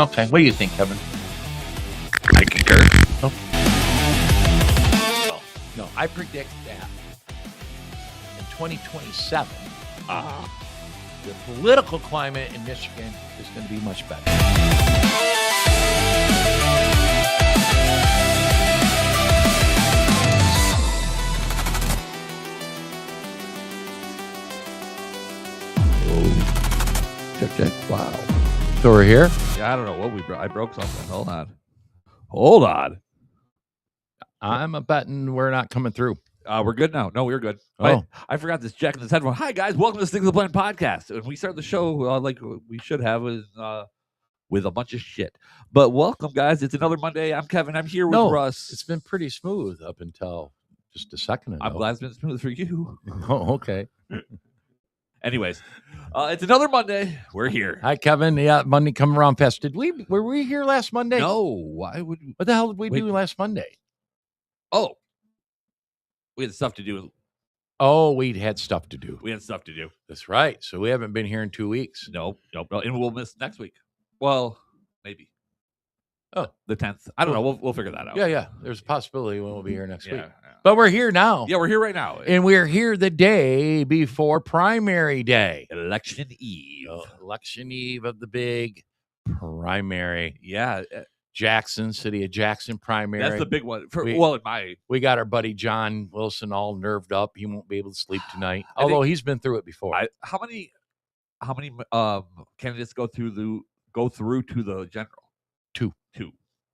Okay. What do you think, Kevin? I concur. Oh. No, I predict that in 2027, the political climate in Michigan is going to be much better. Check. Wow. So we're here. Yeah, I don't know what we broke. I broke something. Hold on. I'm a betting we're not coming through. We're good now. No, we're good. Oh. I forgot this jack in this headphone. Hi, guys. Welcome to Sticks of the Plan podcast. And we start the show like we should have with a bunch of shit. But welcome, guys. It's another Monday. I'm Kevin. I'm here with Russ. It's been pretty smooth up until just a second ago. I'm glad it's been smooth for you. Oh, okay. Anyways, it's another Monday. We're here. Hi, Kevin. Yeah, Monday come around fast. Were we here last Monday? No. Why would we? What the hell did we do last Monday? Oh, we had stuff to do. Oh, we had stuff to do. We had stuff to do. That's right. So we haven't been here in 2 weeks. Nope. And we'll miss next week. Well, maybe. Oh, the 10th. I don't know. We'll figure that out. Yeah. There's a possibility we won't be here next week. Yeah. But we're here now. Yeah, we're here right now. And we're here the day before primary day. Election Eve. Election Eve of the big primary. Yeah. City of Jackson primary. That's the big one. We got our buddy John Wilson all nerved up. He won't be able to sleep tonight. Although he's been through it before. How many candidates go through to the general? Two.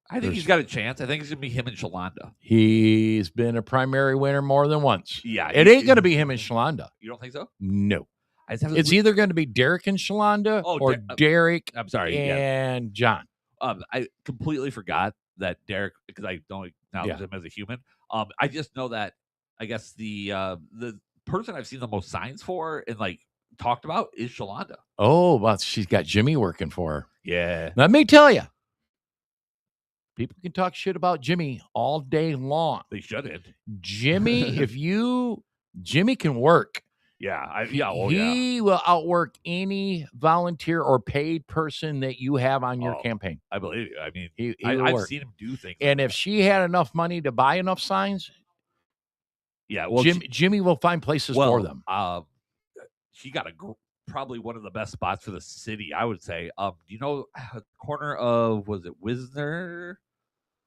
I think he's got a chance. I think it's going to be him and Shalonda. He's been a primary winner more than once. Yeah. It ain't going to be him and Shalonda. You don't think so? No. It's either going to be Derek and Shalonda or Derek and John. I completely forgot that Derek, because I don't acknowledge him as a human. I just know that I guess the person I've seen the most signs for and like talked about is Shalonda. Oh, well, she's got Jimmy working for her. Yeah. Let me tell you. People can talk shit about Jimmy all day long. They shouldn't. Jimmy, Jimmy can work. Yeah. He will outwork any volunteer or paid person that you have on your campaign. I believe you. I mean, I've seen him do things. And if she had enough money to buy enough signs, Jimmy will find places for them. She got probably one of the best spots for the city, I would say. You know, the corner of, was it Wisner?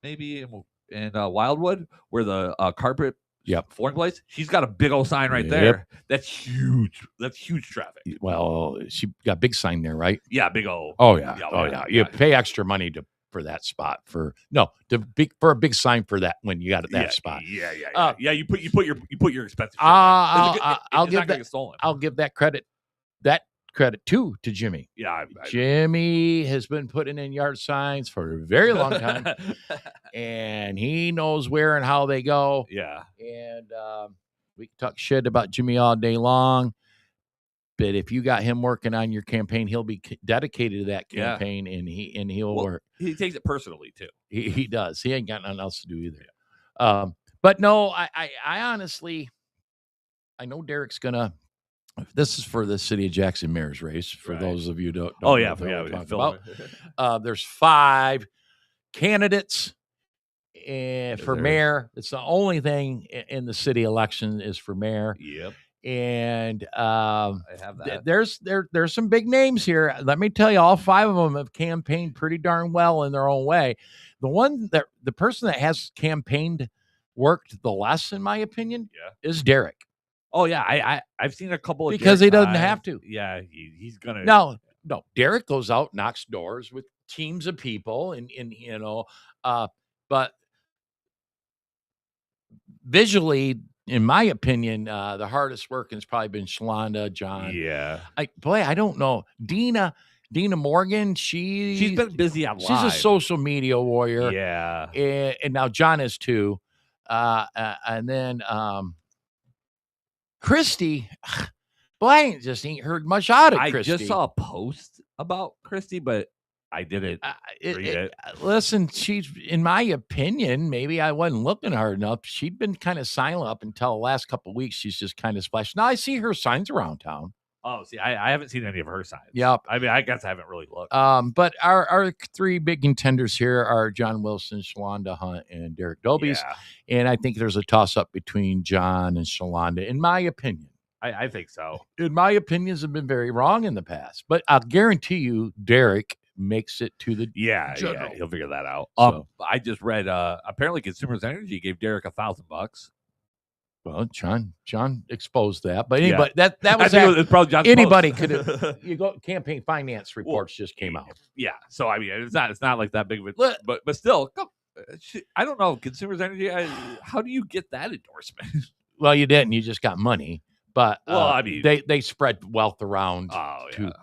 Maybe in Wildwood, where the carpet flooring place. She's got a big old sign right there. That's huge. That's huge traffic. Well, she got big sign there, right? Yeah, big old. Oh yeah. You pay extra money for that spot for a big sign for that when you got that spot. Yeah. You put your expenses. I'll give that credit. Credit to Jimmy. Yeah, Jimmy has been putting in yard signs for a very long time, and he knows where and how they go. Yeah, and we can talk shit about Jimmy all day long, but if you got him working on your campaign, he'll be dedicated to that campaign, and he'll work. He takes it personally too. He does. He ain't got nothing else to do either. But no, I honestly, I know Derek's gonna. This is for the City of Jackson mayor's race. For those of you who don't know what we're talking about. There's 5 candidates for mayor. It's the only thing in the city election is for mayor. Yep. And I have that. There's some big names here. Let me tell you, all 5 of them have campaigned pretty darn well in their own way. The person that has worked the less, in my opinion, is Derek. Oh yeah, I've seen a couple of because he doesn't have to. Yeah, he's gonna. No. Derek goes out, knocks doors with teams of people, and but visually, in my opinion, the hardest working has probably been Shalonda, John. Yeah. I don't know. Dina Morgan, she's been busy on live. She's a social media warrior. Yeah. And now John is too. And then Christy, I ain't heard much out of Christy. I just saw a post about Christy, but I didn't read it. Listen, she's, in my opinion, maybe I wasn't looking hard enough. She'd been kind of silent up until the last couple of weeks. She's just kind of splashed. Now I see her signs around town. Oh, see, I haven't seen any of her signs. Yep. I mean, I guess I haven't really looked. But our three big contenders here are John Wilson, Shalonda Hunt, and Derek Dobies. Yeah, And I think there's a toss-up between John and Shalonda, in my opinion. I think so. In my opinions have been very wrong in the past. But I'll guarantee you Derek makes it to the Yeah, general. he'll figure that out. So- I just read apparently Consumers Energy gave Derek $1,000. Well, John exposed that. But Yeah. anybody that I was think it's probably John's anybody post. could have you go campaign finance reports just came out. Yeah, so I mean, it's not like that big of a, Look- but still, I don't know. Consumers Energy, how do you get that endorsement? Well, you didn't. You just got money. But Well, I mean- they spread wealth around. Oh to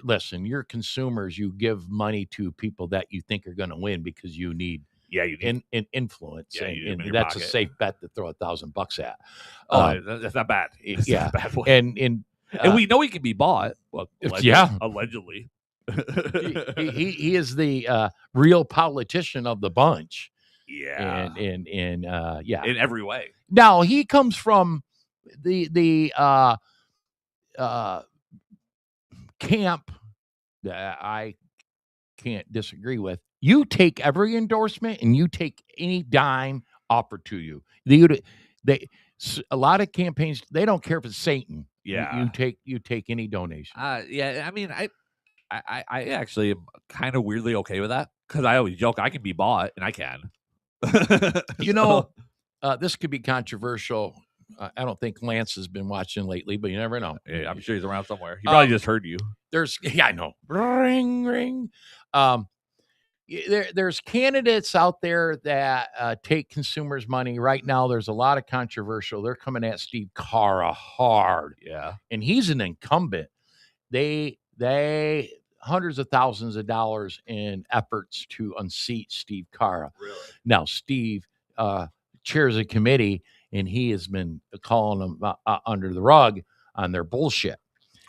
listen, you're consumers. You give money to people that you think are going to win because you need yeah, you need. in influence, Yeah, you need them in and your that's pocket. a safe bet to throw $1,000 at. That's not bad. That's yeah, not a bad one. and we know he can be bought. Well, yeah. allegedly. he is the real politician of the bunch. Yeah, and yeah. in every way. Now he comes from the camp that I can't disagree with. You take every endorsement and you take any dime offered to you. A lot of campaigns, they don't care if it's Satan. Yeah. You take any donation. Yeah. I mean, I actually am kind of weirdly okay with that because I always joke I can be bought and I can. You know, this could be controversial. I don't think Lance has been watching lately, but you never know. Yeah, I'm sure he's around somewhere. He probably just heard you. I know. Ring, ring. There's candidates out there that take consumers' money. Right now, there's a lot of controversial. They're coming at Steve Carra hard. Yeah. And he's an incumbent. They hundreds of thousands of dollars in efforts to unseat Steve Carra. Really? Now, Steve chairs a committee, and he has been calling them under the rug on their bullshit.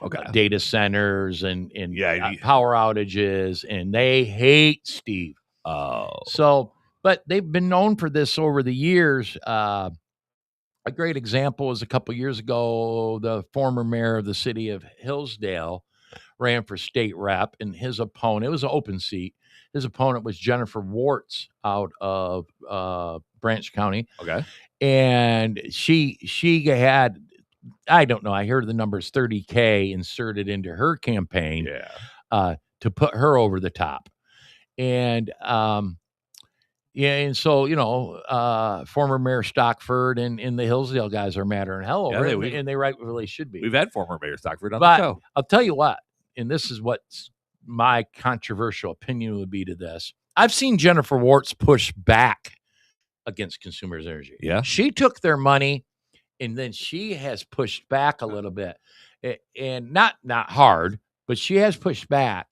Okay. Data centers and Yeah, power outages, and they hate Steve. Oh. So, but they've been known for this over the years. A great example is a couple years ago, the former mayor of the city of Hillsdale ran for state rep, and his opponent, it was an open seat. His opponent was Jennifer Warts out of Branch County. Okay. And she had, I don't know, I heard the numbers $30K inserted into her campaign to put her over the top. And and so, former Mayor Stockford and the Hillsdale guys are madder than hell over it, and they rightfully should be. We've had former Mayor Stockford on the show. I'll tell you what, and this is what my controversial opinion would be to this. I've seen Jennifer Warts push back against Consumers Energy. Yeah. She took their money, and then she has pushed back a little bit, and not hard, but she has pushed back.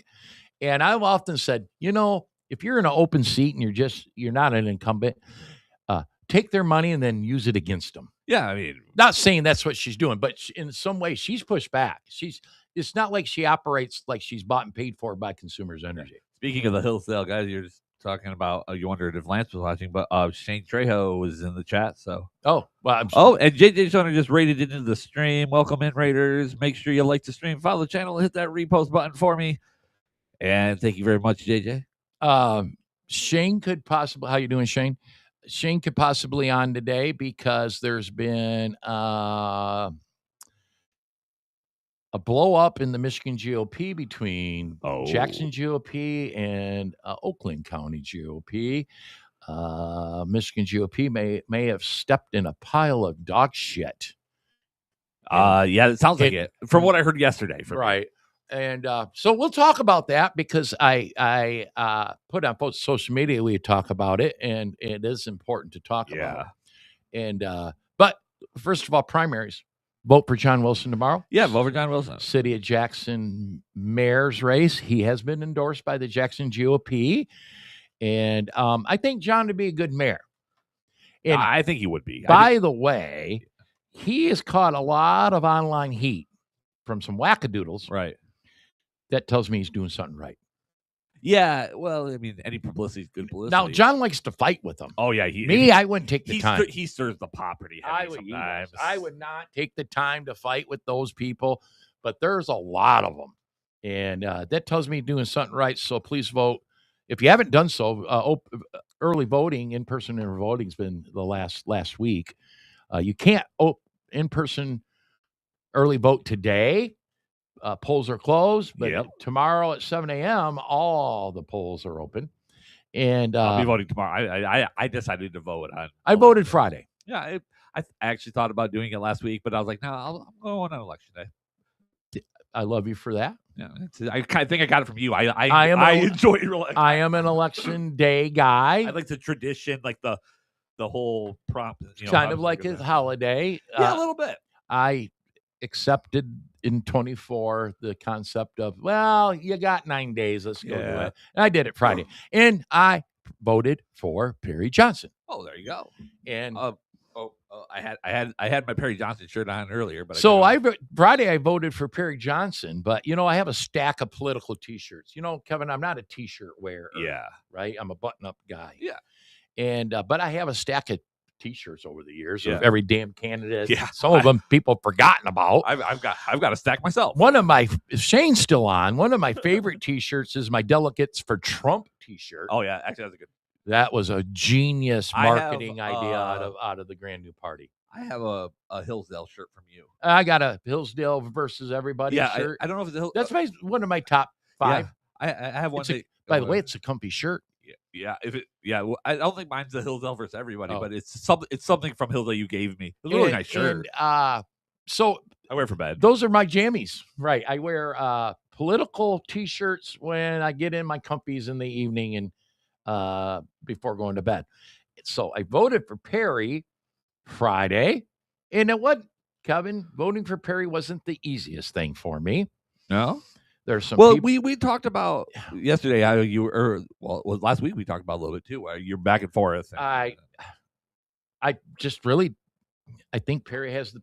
And I've often said, if you're in an open seat and you're not an incumbent, take their money and then use it against them. Yeah, I mean, not saying that's what she's doing, but in some way she's pushed back. It's not like she operates like she's bought and paid for by Consumers Energy. Speaking of the Hillsdale guys, you're just talking about. You wondered if Lance was watching, but Shane Trejo was in the chat. So and JJ Joner just raided into the stream. Welcome in, Raiders. Make sure you like the stream, follow the channel, hit that repost button for me, and thank you very much, JJ. Shane could possibly. How you doing, Shane? Shane could possibly on today because there's been a blow up in the Michigan GOP between Jackson GOP and Oakland County GOP. Michigan GOP may have stepped in a pile of dog shit. Yeah, it sounds like it from what I heard yesterday. Right. And so we'll talk about that because I put on social media, we talk about it, and it is important to talk about. And but first of all, primaries. Vote for John Wilson tomorrow. Yeah, vote for John Wilson. City of Jackson mayor's race. He has been endorsed by the Jackson GOP. And I think John would be a good mayor. And I think he would be. By the way, he has caught a lot of online heat from some wackadoodles. Right. That tells me he's doing something right. Yeah, well, I mean, any publicity is good publicity. Now, John likes to fight with them. Oh, yeah. I wouldn't take the time. He stirs the pot pretty heavy sometimes. I would not take the time to fight with those people but there's a lot of them. And that tells me doing something right. So please vote. If you haven't done so, early voting, in-person voting has been the last week. You can't in-person early vote today. Polls are closed, but tomorrow at 7 a.m., all the polls are open. And I'll be voting tomorrow. I decided to vote on. I voted Friday. Yeah, I actually thought about doing it last week, but I was like, no, I'm going on election day. I love you for that. Yeah, I think I got it from you. I enjoy election. I am an election day guy. I like the tradition, like the whole prompt. Kind of like a holiday. Yeah, a little bit. I accepted in 24 the concept of, well, you got 9 days. Let's go do it. And I did it Friday. And I voted for Perry Johnson. Oh, there you go. And I had my Perry Johnson shirt on earlier, but Friday I voted for Perry Johnson, but I have a stack of political T-shirts. Kevin, I'm not a T-shirt wearer. Yeah, right. I'm a button-up guy. Yeah, and but I have a stack of T-shirts over the years of every damn candidate. Yeah, some of them people have forgotten about. I've got a stack myself. Shane's still on. One of my favorite T-shirts is my Delegates for Trump T-shirt. Oh yeah, actually that's a good. That was a genius marketing idea out of the Grand New Party. I have a Hillsdale shirt from you. I got a Hillsdale versus everybody shirt. I don't know if it's that's one of my top 5. Yeah, I have one. By the way, it's a comfy shirt. Yeah. Well, I don't think mine's the Hillsdale versus everybody, but it's something from Hillsdale you gave me. It's a really nice shirt. So I wear it for bed. Those are my jammies, right? I wear political T-shirts when I get in my comfies in the evening and before going to bed. So I voted for Perry Friday, and Kevin, voting for Perry wasn't the easiest thing for me. No, there's some. Well, we talked about yesterday how you were. Last week we talked about a little bit too. Where you're back and forth. I just really, I think Perry has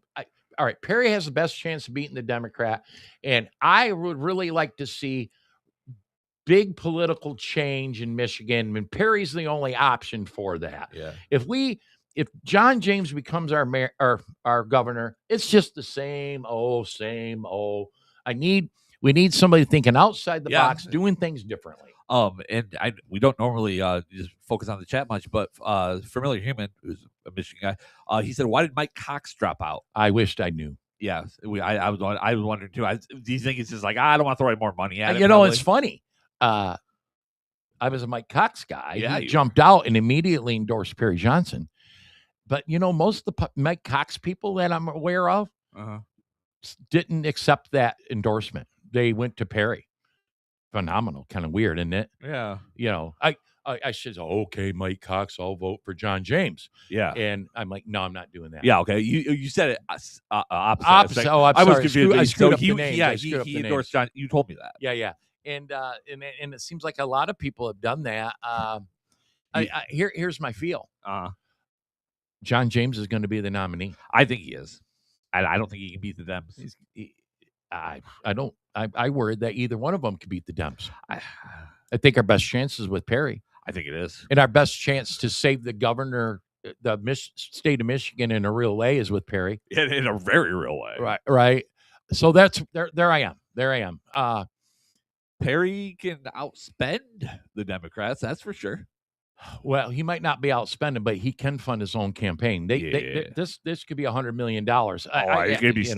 all right. Perry has the best chance of beating the Democrat, and I would really like to see big political change in Michigan, and Perry's the only option for that. Yeah. If John James becomes our mayor or our governor, it's just the same old. We need somebody thinking outside the box, doing things differently. And we don't normally just focus on the chat much, but Familiar Human, who's a Michigan guy, he said, "Why did Mike Cox drop out?" I wished I knew. Yeah, I was wondering too. Do you think it's just like I don't want to throw any more money at it? It's funny. I was a Mike Cox guy. Yeah, he jumped out and immediately endorsed Perry Johnson. But most of the Mike Cox people that I'm aware of didn't accept that endorsement. They went to Perry. Phenomenal, kind of weird, isn't it? Yeah. I said, okay, Mike Cox, I'll vote for John James. Yeah. And I'm like, no, I'm not doing that. Yeah. Okay. You said it opposite. Opposite. Oh, I'm I was sorry. confused. I screwed up the names. He endorsed John. You told me that. Yeah. And it seems like a lot of people have done that. Here's my feel. John James is going to be the nominee. I think he is. I don't think he can beat the Dems. I worried that either one of them could beat the Dems. I think our best chance is with Perry. I think it is. And our best chance to save the governor, the state of Michigan in a real way is with Perry. In a very real way. Right. So that's there I am. Perry can outspend the Democrats, that's for sure. Well, he might not be outspending, but he can fund his own campaign. This could be $100 million. It could be.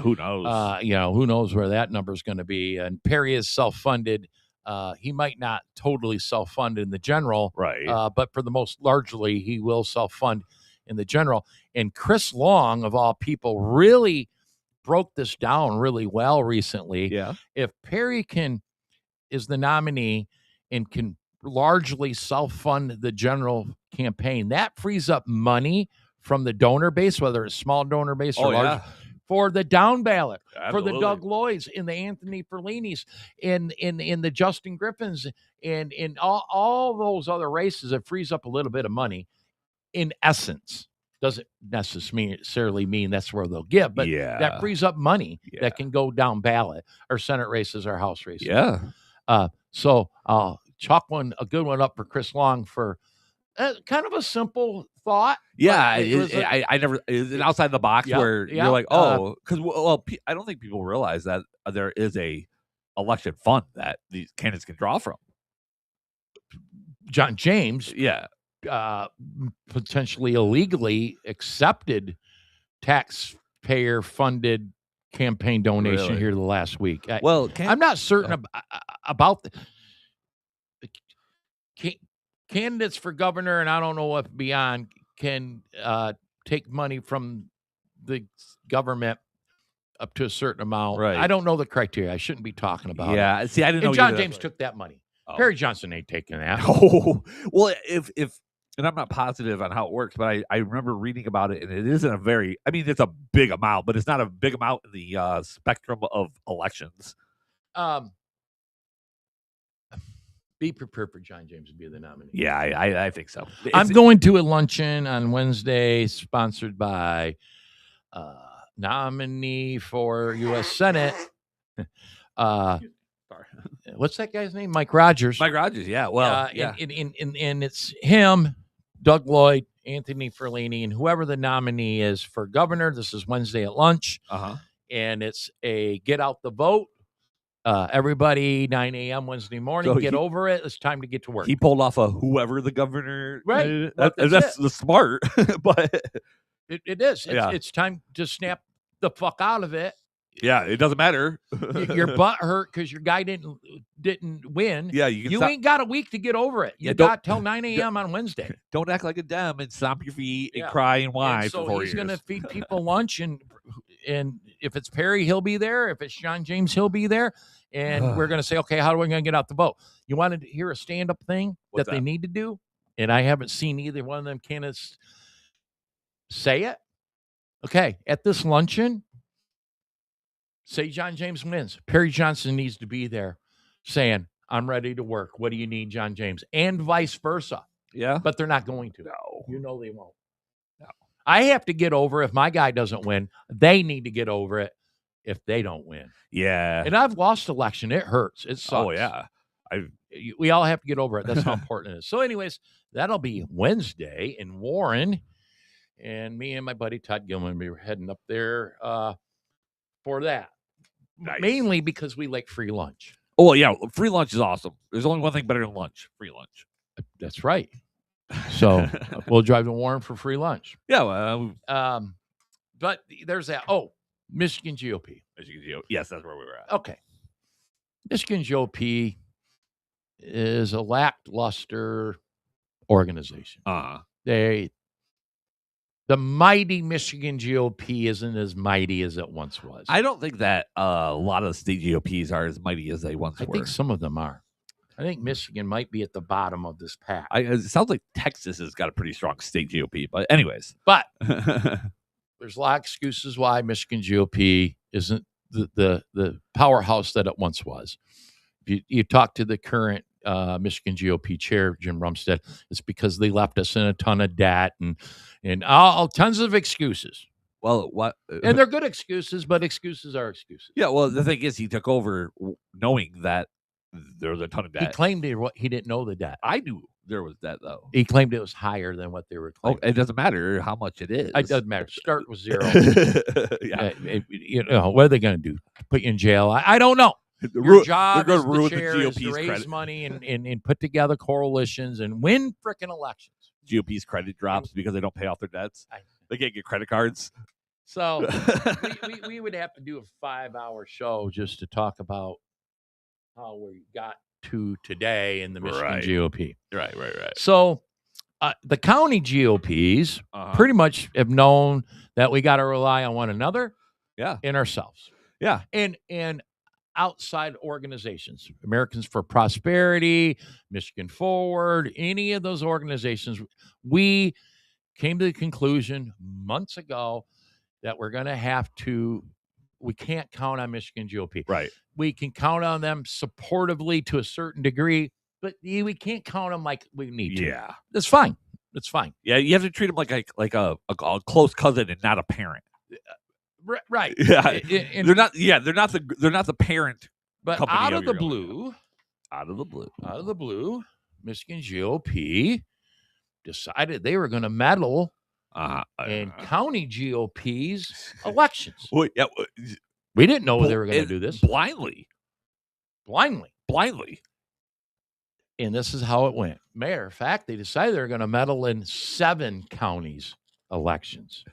Who knows? Who knows where that number is going to be? And Perry is self-funded. He might not totally self-fund in the general, right? But for the most largely, he will self-fund in the general. And Chris Long, of all people, really broke this down really well recently. Yeah. If Perry is the nominee and can largely self-fund the general campaign, that frees up money from the donor base, whether it's small donor base or large, for the down ballot, for the Doug Lloyds and the Anthony Ferlinis, in the Justin Griffins, and in all those other races. It frees up a little bit of money. In essence, doesn't necessarily mean that's where they'll give, but that frees up money that can go down ballot or Senate races or House races. Yeah. So chalk a good one up for Chris Long for kind of a simple thought. Yeah, I never, is it outside the box where you're like, because I don't think people realize that there is a election fund that these candidates can draw from. John James Yeah, potentially illegally accepted taxpayer-funded campaign donation Really? here the last week. well, I'm not certain about candidates for governor, and I don't know if beyond can take money from the government up to a certain amount. Right. I don't know the criteria. I shouldn't be talking about it. Yeah, see, I didn't know. And John either. James took that money. Oh. Perry Johnson ain't taking that. Oh, well, if and I'm not positive on how it works, but I remember reading about it, and it isn't a very. I mean, it's a big amount, but it's not a big amount in the spectrum of elections. Be prepared for John James to be the nominee. Yeah, I think so. I'm going to a luncheon on Wednesday sponsored by nominee for U.S. Senate. What's that guy's name? Mike Rogers. Mike Rogers, yeah. Well, yeah. And it's him, Doug Lloyd, Anthony Ferlini, and whoever the nominee is for governor. This is Wednesday at lunch. And it's a get out the vote. Everybody, 9 a.m. Wednesday morning, get over it. It's time to get to work. He pulled off a whoever the governor. Right. That's the smart, but it is. It's time to snap the fuck out of it. Yeah, it doesn't matter. Your butt hurt because your guy didn't win. Yeah, you ain't got a week to get over it. You got till 9 a.m. on Wednesday. Don't act like a dumb and stomp your feet and cry and whine. And so for 4 years. He's going to feed people lunch, and if it's Perry, he'll be there. If it's John James, he'll be there. And we're going to say, okay, how are we going to get out the vote? You wanted to hear a stand-up thing that they need to do? And I haven't seen either one of them candidates say it. Okay, at this luncheon, say John James wins. Perry Johnson needs to be there saying, I'm ready to work. What do you need, John James? And vice versa. Yeah. But they're not going to. No. You know they won't. No. I have to get over if my guy doesn't win. They need to get over it if they don't win. Yeah. And I've lost election. It hurts. It sucks. Oh, yeah. We all have to get over it. That's how important it is. So anyways, that'll be Wednesday in Warren. And me and my buddy Todd Gilman will be heading up there for that. Nice. Mainly because we like free lunch. Oh, yeah. Free lunch is awesome. There's only one thing better than lunch. Free lunch. That's right. So we'll drive to Warren for free lunch. Yeah. Well, but there's that. Oh, Michigan GOP. Yes, that's where we were at. Okay. Michigan GOP is a lackluster organization. The mighty Michigan GOP isn't as mighty as it once was. I don't think that a lot of the state GOPs are as mighty as they once were. I think some of them are. I think Michigan might be at the bottom of this pack. It sounds like Texas has got a pretty strong state GOP. But anyways. But there's a lot of excuses why Michigan GOP isn't the powerhouse that it once was. If you talk to the current Michigan GOP chair, Jim Rumstead, it's because they left us in a ton of debt and all tons of excuses. Well, what? And they're good excuses, but excuses are excuses. Yeah, well, the thing is, he took over knowing that there was a ton of debt. He claimed he didn't know the debt. I knew there was debt, though. He claimed it was higher than what they were claiming. Oh, it doesn't matter how much it is. It doesn't matter. Start with zero. Yeah. What are they going to do? Put you in jail? I don't know. Your job as the chair is to raise money and put together coalitions and win frickin' elections. GOP's credit drops because they don't pay off their debts. They can't get credit cards. So we would have to do a 5-hour show just to talk about how we got to today in the Michigan GOP. Right. So the county GOPs pretty much have known that we got to rely on one another and ourselves. Yeah. And outside organizations, Americans for Prosperity, Michigan Forward, any of those organizations, we came to the conclusion months ago that we're going to we can't count on Michigan GOP. Right. We can count on them supportively to a certain degree, but we can't count them like we need to. Yeah. That's fine. That's fine. Yeah, you have to treat them like a close cousin and not a parent. Right. Yeah. They're not the parent. But out of the blue, Michigan GOP decided they were going to meddle in county GOP's elections. Well, yeah, We didn't know they were going to do this blindly. And this is how it went. Matter of fact, they decided they were going to meddle in 7 counties' elections.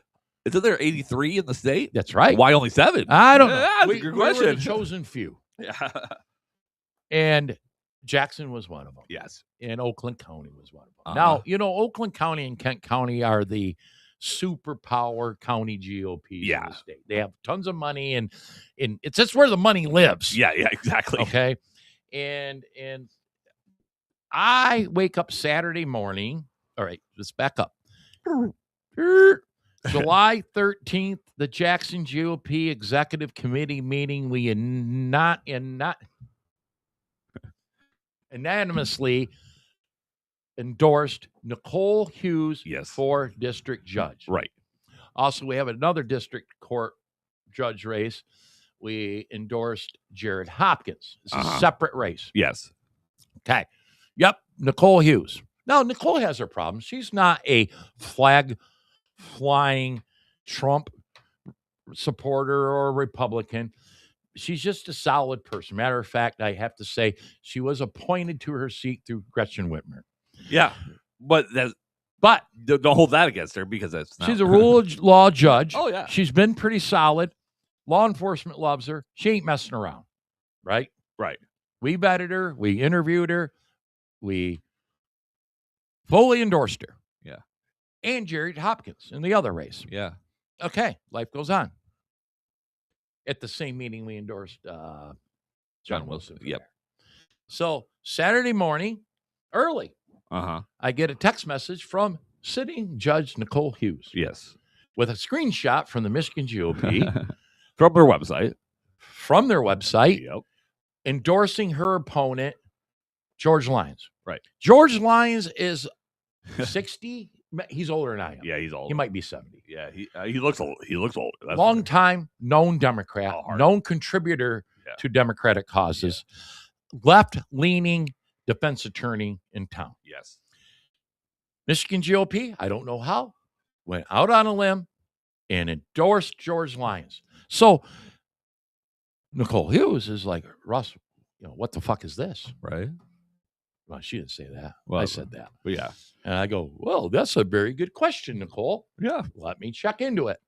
Isn't there 83 in the state? That's right. Why only 7? I don't know. That's a good question. We were the chosen few. Yeah. And Jackson was one of them. Yes. And Oakland County was one of them. Now, Oakland County and Kent County are the superpower county GOPs in the state. They have tons of money, and it's just where the money lives. Yeah, exactly. Okay. And I wake up Saturday morning. All right, let's back up. July 13th, the Jackson GOP Executive Committee meeting. We unanimously endorsed Nicole Hughes for district judge. Right. Also, we have another district court judge race. We endorsed Jared Hopkins. It's a separate race. Yes. Okay. Yep. Nicole Hughes. Now, Nicole has her problems. She's not a flag-flying Trump supporter or Republican. She's just a solid person. Matter of fact, I have to say she was appointed to her seat through Gretchen Whitmer. Yeah, but don't hold that against her because she's a rule of law judge. Oh yeah, she's been pretty solid. Law enforcement loves her. She ain't messing around, right? Right. We vetted her. We interviewed her. We fully endorsed her. Yeah. And Jared Hopkins in the other race. Yeah. Okay, life goes on. At the same meeting, we endorsed John Wilson. Yep. There. So Saturday morning, early, I get a text message from sitting Judge Nicole Hughes. Yes. With a screenshot from the Michigan GOP. From their website. Yep. Endorsing her opponent, George Lyons. Right. George Lyons is 60. He's older than I am. Yeah, he's old. He might be 70. Yeah, he looks old. He looks old. Long time, known Democrat, known contributor to Democratic causes, left-leaning defense attorney in town. Yes. Michigan GOP, I don't know how, went out on a limb and endorsed George Lyons. So Nicole Hughes is like, Russ, what the fuck is this? Right. Well, she didn't say that. Well, I said that. But yeah. And I go, well, that's a very good question, Nicole. Yeah. Let me check into it.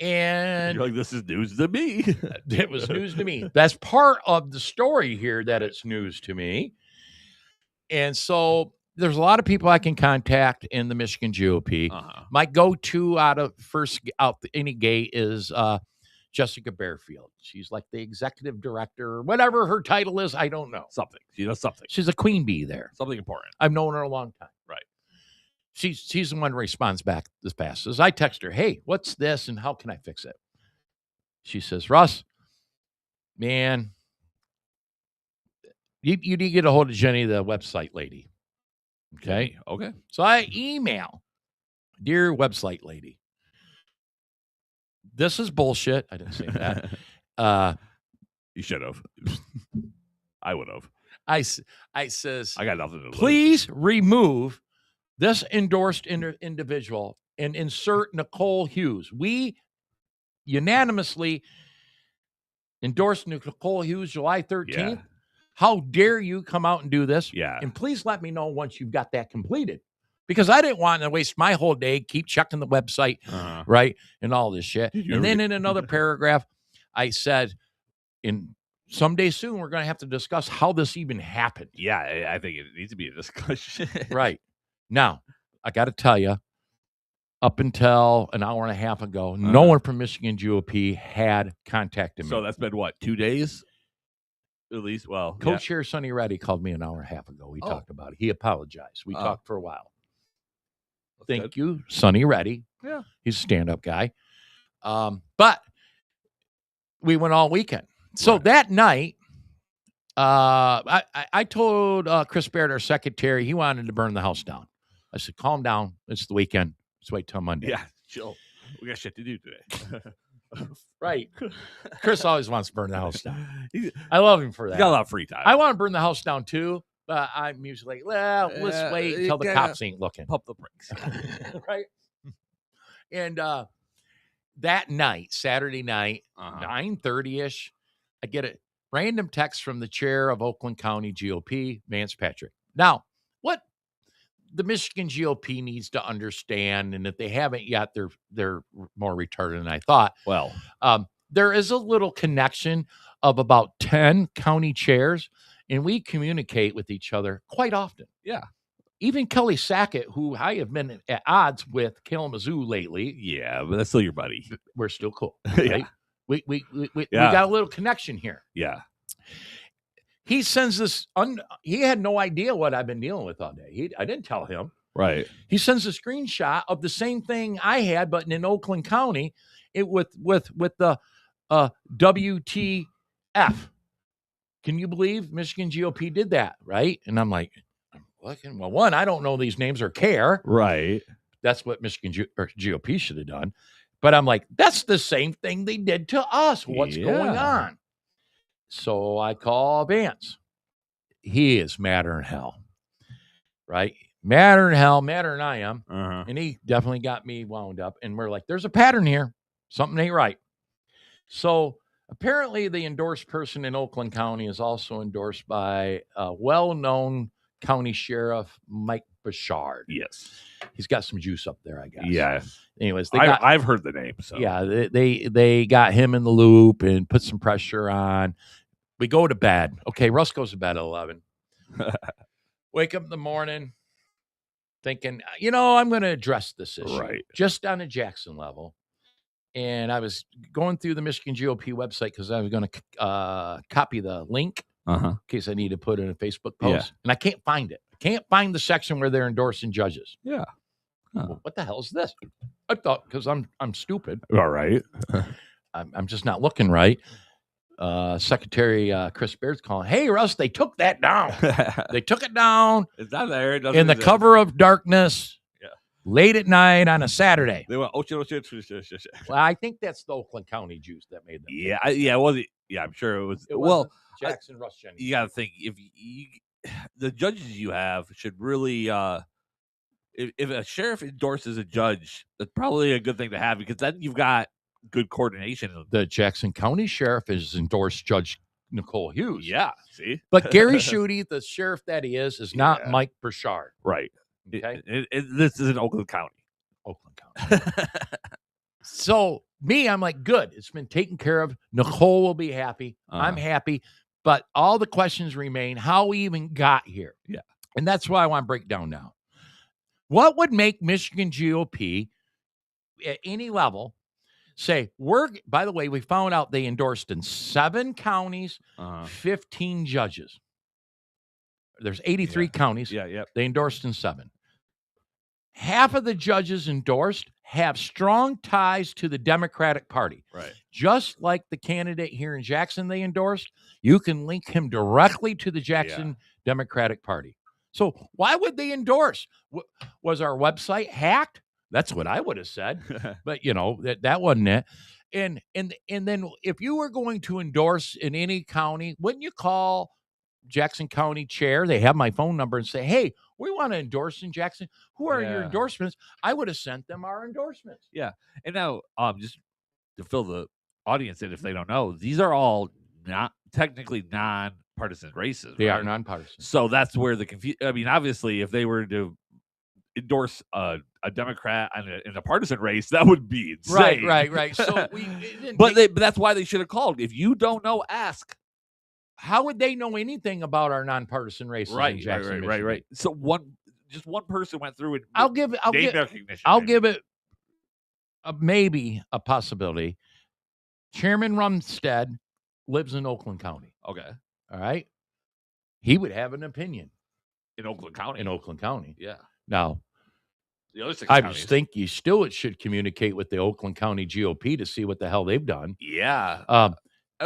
And you're like, this is news to me. It was news to me. That's part of the story here, that it's news to me. And so there's a lot of people I can contact in the Michigan GOP. My go-to out any gate is Jessica Bearfield. She's like the executive director, whatever her title is. I don't know. Something. She does something. She's a queen bee there. Something important. I've known her a long time. Right. She's the one who responds back this past. As I text her, hey, what's this and how can I fix it? She says, Russ, man, you need to get a hold of Jenny, the website lady. Okay. Okay. So I email, dear website lady, this is bullshit. I didn't say that. You should have. I would have. I says, I got nothing to lose. Please remove this endorsed individual and insert Nicole Hughes. We unanimously endorsed Nicole Hughes July 13th. Yeah. How dare you come out and do this? Yeah. And please let me know once you've got that completed. Because I didn't want to waste my whole day, keep checking the website, right, and all this shit. And then in another paragraph, I said, someday soon, we're going to have to discuss how this even happened. Yeah, I think it needs to be a discussion. Right. Now, I got to tell you, up until an hour and a half ago, no one from Michigan GOP had contacted me. So that's been, what, 2 days? At least, well. Co-chair Sonny Reddy called me an hour and a half ago. We talked about it. He apologized. We talked for a while. Thank you, Sonny Reddy. Yeah. He's a stand-up guy. But we went all weekend. So that night, I told Chris Barrett, our secretary, he wanted to burn the house down. I said, calm down. It's the weekend. Let's wait till Monday. Yeah, chill. We got shit to do today. Right. Chris always wants to burn the house down. I love him for that. He's got a lot of free time. I want to burn the house down too, but I'm usually like, well, let's wait until the cops ain't looking. Pump the brakes. Right. And that night, Saturday night, Uh-huh. 9:30-ish, I get a random text from the chair of Oakland County GOP, Vance Patrick. Now, what the Michigan GOP needs to understand, and if they haven't yet, they're more retarded than I thought. Well, there is a little connection of about 10 county chairs, and we communicate with each other quite often. Yeah. Even Kelly Sackett, who I have been at odds with Kalamazoo lately, yeah, but that's still your buddy. we're still cool. Yeah. Right? We Yeah. got a little connection here. Yeah. He sends this. He had no idea what I've been dealing with all day. I didn't tell him. Right. He sends a screenshot of the same thing I had, but in Oakland County, it with the WTF. Can you believe Michigan GOP did that? Right? And I'm like, well, one, I don't know these names or care. Right. That's what Michigan GOP should have done. But I'm like, that's the same thing they did to us. What's going on? So I call Vance. He is madder than hell. Right? Madder than hell, madder than I am. Uh-huh. And he definitely got me wound up. And we're like, there's a pattern here. Something ain't right. So apparently the endorsed person in Oakland County is also endorsed by a well-known county sheriff, Mike Bouchard. Yes. He's got some juice up there, I guess. Yeah. Anyways, I've heard the name. So yeah, they got him in the loop and put some pressure on. We go to bed. Okay, Russ goes to bed at 11. Wake up in the morning thinking, I'm going to address this issue. Right. Just on a Jackson level. And I was going through the Michigan GOP website because I was going to copy the link in case I need to put in a Facebook post. Yeah. And I can't find it. I can't find the section where they're endorsing judges. Yeah. Well, what the hell is this? I thought, because I'm stupid. All right. I'm just not looking right. Secretary Chris Baird's calling. Hey, Russ, they took that down. They took it down. It's not there. It In the cover of darkness. Yeah. Late at night on a Saturday. They went, Well, I think that's the Oakland County juice that made them. Yeah. It wasn't. Yeah, I'm sure it was. Well, Jackson Russ Jennings. You got to think if the judges you have should really. If a sheriff endorses a judge, that's probably a good thing to have because then you've got good coordination. The Jackson County Sheriff has endorsed Judge Nicole Hughes. Yeah, see? But Gary Schutte, the sheriff that he is not Mike Bouchard. Right. Okay. This is in Oakland County. So I'm like, good. It's been taken care of. Nicole will be happy. I'm happy. But all the questions remain how we even got here. Yeah. And that's why I want to break down now. What would make Michigan GOP at any level say, by the way, we found out they endorsed in 7 counties, 15 judges. There's 83 counties. Yeah, yeah. They endorsed in 7. Half of the judges endorsed have strong ties to the Democratic Party. Right. Just like the candidate here in Jackson they endorsed, you can link him directly to the Jackson Democratic Party. So why would they endorse? Was our website hacked? That's what I would have said. But, that wasn't it. And then if you were going to endorse in any county, wouldn't you call Jackson County chair? They have my phone number and say, hey, we want to endorse in Jackson. Who are your endorsements? I would have sent them our endorsements. Yeah. And now, just to fill the audience in, if they don't know, these are all not technically non-partisan races. They are nonpartisan. So that's where the confusion. I mean, obviously, if they were to endorse a Democrat in a partisan race, that would be insane. Right. So but that's why they should have called. If you don't know, ask. How would they know anything about our nonpartisan races in Jackson? Right. So one person went through and I'll give it maybe a possibility. Chairman Rumstead lives in Oakland County. Okay. All right. He would have an opinion in Oakland County. Yeah. Now, the other 6 I counties. just think you still should communicate with the Oakland County GOP to see what the hell they've done. Yeah.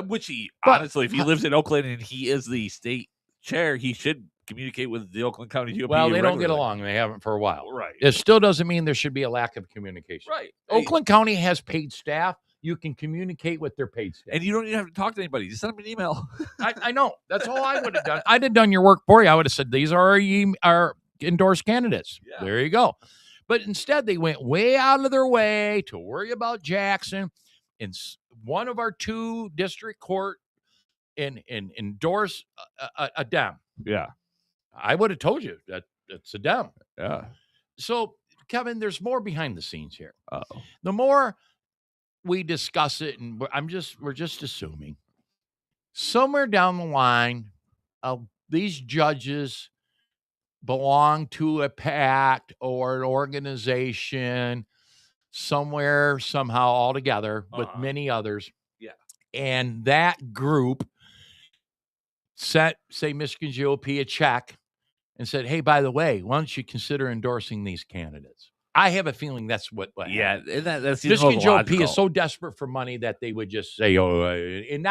Which honestly, if he lives in Oakland and he is the state chair, he should communicate with the Oakland County GOP. Well, they don't get along. They haven't for a while. Right. It still doesn't mean there should be a lack of communication. Right. Oakland County has paid staff. You can communicate with their paid staff. And you don't even have to talk to anybody. Just send them an email. I know. That's all I would have done. I'd have done your work for you. I would have said, these are our endorsed candidates. Yeah. There you go. But instead, they went way out of their way to worry about Jackson. And one of our 2 district court and endorse a Dem. Yeah. I would have told you that it's a Dem. Yeah. So, Kevin, there's more behind the scenes here. Uh-oh. The more we discuss it, and we're just assuming somewhere down the line, these judges belong to a pact or an organization somewhere, somehow, all together with many others. Yeah. And that group sent, say, Michigan GOP a check and said, hey, by the way, why don't you consider endorsing these candidates? I have a feeling that's what happened. That seems Michigan GOP logical. is so desperate for money that they would just say, and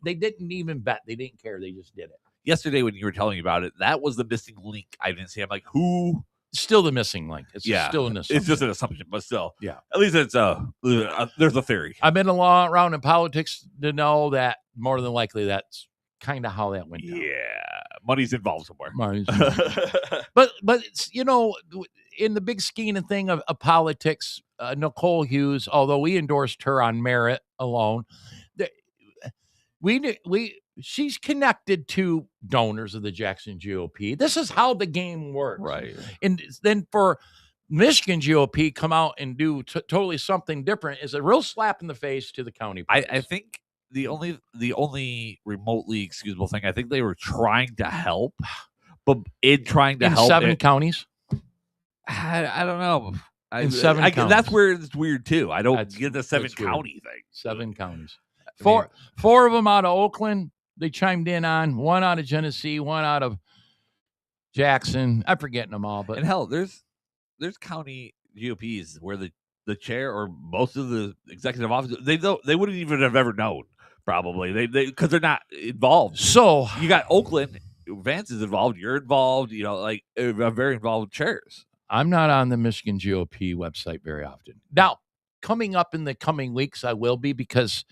they didn't even bet. They didn't care. They just did it. Yesterday when you were telling me about it, that was the missing link. I didn't see. I'm like, who? Still the missing link. It's still an assumption. It's just an assumption, but still. Yeah. At least it's there's a theory. I've been around in politics to know that more than likely that's kind of how that went down. Yeah. Money's involved somewhere. But it's, in the big scheme of thing of politics, Nicole Hughes, although we endorsed her on merit alone, she's connected to donors of the Jackson GOP. This is how the game works. Right. And then for Michigan GOP come out and do totally something different is a real slap in the face to the county. I think the only remotely excusable thing, I think they were trying to help, but in trying to help 7 counties. I don't know. In 7 counties. That's where it's weird too. I don't get the 7 county thing. 7 counties. Four of them out of Oakland. They chimed in on 1 out of Genesee, 1 out of Jackson. I'm forgetting them all, but and hell, there's county GOPs where the chair or most of the executive officers they wouldn't even have ever known probably they because they're not involved. So you got Oakland, Vance is involved. You're involved. Like very involved chairs. I'm not on the Michigan GOP website very often. Now, coming up in the coming weeks, I will be because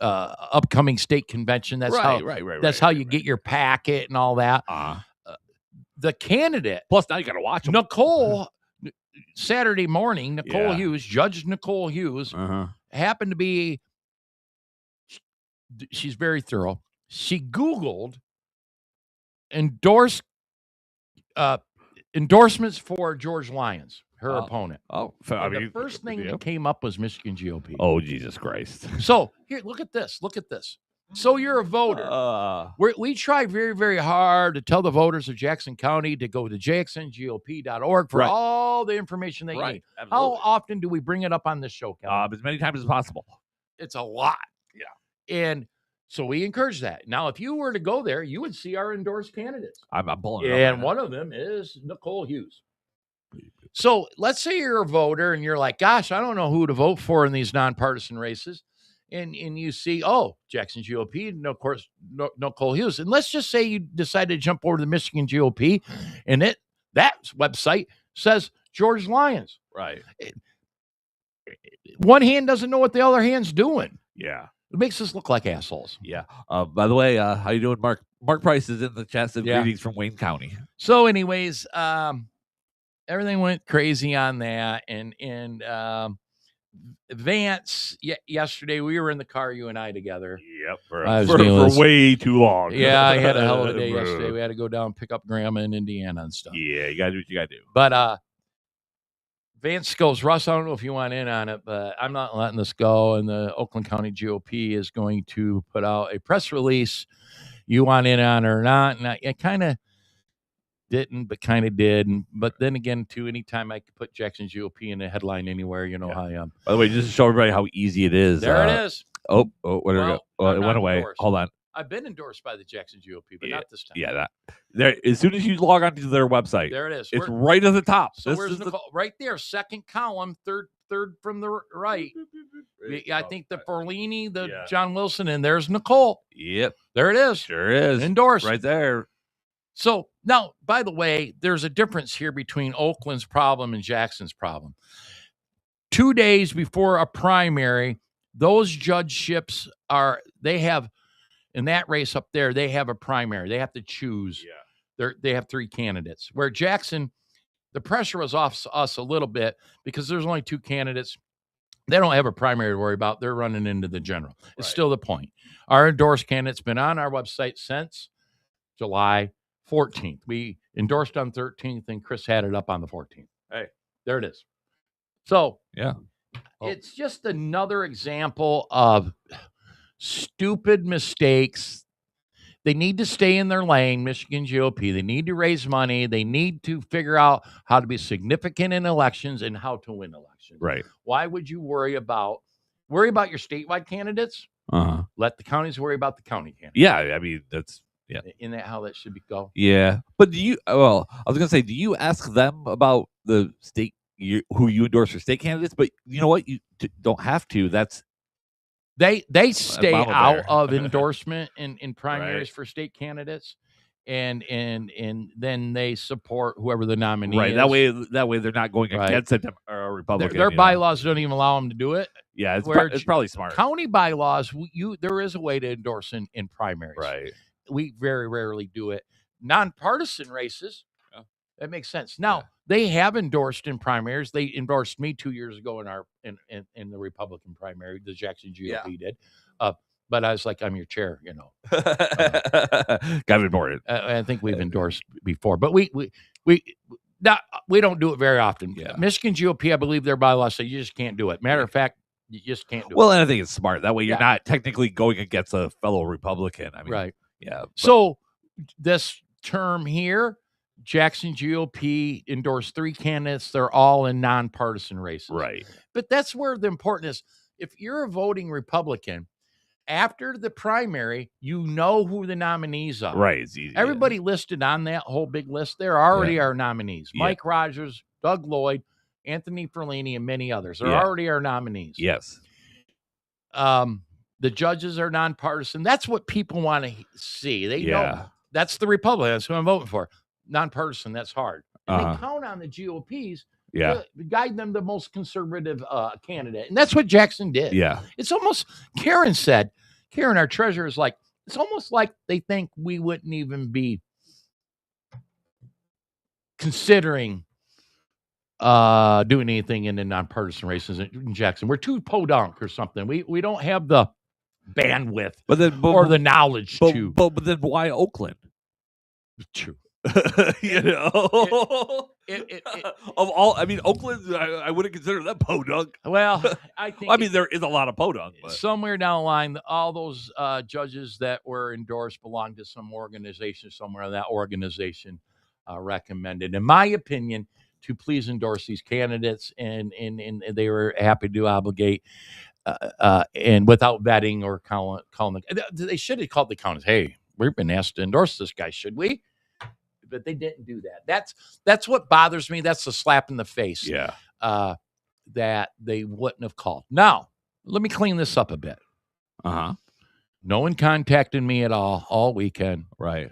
upcoming state convention. That's how you get your packet and all that. The candidate. Plus, now you got to watch them. Nicole, Saturday morning, Hughes, Judge Nicole Hughes, happened to be, she's very thorough. She Googled endorsements for George Lyons, her opponent. The first thing that came up was Michigan GOP. Oh, Jesus Christ. So here, look at this. So you're a voter. We try very, very hard to tell the voters of Jackson County to go to jacksongop.org for all the information they need. Absolutely. How often do we bring it up on this show, Kevin? As many times as possible. It's a lot. Yeah. And so we encourage that. Now, if you were to go there, you would see our endorsed candidates. I'm pulling it up. And one of them is Nicole Hughes. So let's say you're a voter and you're like, gosh, I don't know who to vote for in these nonpartisan races. And you see, Jackson GOP, and of course, Nicole Hughes. And let's just say you decide to jump over to the Michigan GOP, and that website says George Lyons. Right. One hand doesn't know what the other hand's doing. Yeah. It makes us look like assholes. Yeah. By the way, how you doing, Mark? Mark Price is in the chat. Said greetings from Wayne County. So, anyways, everything went crazy on that, and Vance. Yesterday we were in the car, you and I together. Yep. For way too long. Yeah, I had a hell of a day yesterday. We had to go down and pick up Grandma in Indiana and stuff. Yeah, you gotta do what you gotta do. But Vance goes, Russ, I don't know if you want in on it, but I'm not letting this go. And the Oakland County GOP is going to put out a press release. You want in on it or not? And I kind of didn't, but kind of did. But then again, too, anytime I could put Jackson GOP in a headline anywhere, you know how I am. By the way, just to show everybody how easy it is. There it is. Where did it go? Well, it went away. Endorsed. Hold on. I've been endorsed by the Jackson GOP, but not this time. Yeah, there. As soon as you log onto their website, there it is. It's right at the top. So where's right there? Second column, third from the right. I think the Forlini, John Wilson, and there's Nicole. Yep, there it is. Sure is endorsed right there. So now, by the way, there's a difference here between Oakland's problem and Jackson's problem. 2 days before a primary, those judgeships they have. In that race up there, they have a primary. They have to choose. Yeah. They have 3 candidates. Where Jackson, the pressure was off us a little bit because there's only 2 candidates. They don't have a primary to worry about. They're running into the general. It's still the point. Our endorsed candidate's been on our website since July 14th. We endorsed on 13th, and Chris had it up on the 14th. Hey, there it is. So yeah, it's just another example of stupid mistakes. They need to stay in their lane, Michigan GOP. They need to raise money. They need to figure out how to be significant in elections and how to win elections. Right. Why would you worry about your statewide candidates? Let the counties worry about the county candidates. Yeah, I mean, that's Isn't that how that should go? Yeah, but do you? Well, I was gonna say, do you ask them about the state who you endorse for state candidates? But you know what? You don't have to. That's They stay out of endorsement in primaries for state candidates, and then they support whoever the nominee is. That way they're not going against a Republican. Their bylaws don't even allow them to do it. Yeah, it's probably smart. County bylaws, there is a way to endorse in primaries. Right. We very rarely do it. Nonpartisan races, that makes sense. Now, they have endorsed in primaries. They endorsed me 2 years ago in the Republican primary. The Jackson GOP did. But I was like, I'm your chair, Got ignored it. I think we've endorsed before, but we don't do it very often. Yeah. Michigan GOP, I believe their bylaws say you just can't do it. Matter of fact, you just can't do it. Well, and I think it's smart. That way you're not technically going against a fellow Republican. I mean, right. Yeah. So this term here, Jackson GOP endorsed 3 candidates. They're all in nonpartisan races. Right. But that's where the important is. If you're a voting Republican, after the primary, you know who the nominees are. Right. It's easy. Everybody listed on that whole big list, there already are nominees. Mike Rogers, Doug Lloyd, Anthony Ferlini, and many others. There already are nominees. Yes. The judges are nonpartisan. That's what people want to see. They know that's the Republican. That's who I'm voting for. Nonpartisan, that's hard. And they count on the GOPs to guide them the most conservative candidate. And that's what Jackson did. Yeah. It's almost, Karen, our treasurer, is like, it's almost like they think we wouldn't even be considering doing anything in the nonpartisan races in Jackson. We're too podunk or something. We don't have the bandwidth or the knowledge to. But then why Oakland? True. Of all, I mean, Oakland, I wouldn't consider that podunk. Well, I think there is a lot of podunk. But. Somewhere down the line, all those judges that were endorsed belong to some organization somewhere. That organization recommended, in my opinion, to please endorse these candidates, and they were happy to obligate and without vetting or calling them. They should have called the counties. Hey, we've been asked to endorse this guy. Should we? But they didn't do that. That's what bothers me. That's a slap in the face. Yeah. That they wouldn't have called. Now, let me clean this up a bit. No one contacted me at all weekend. Right.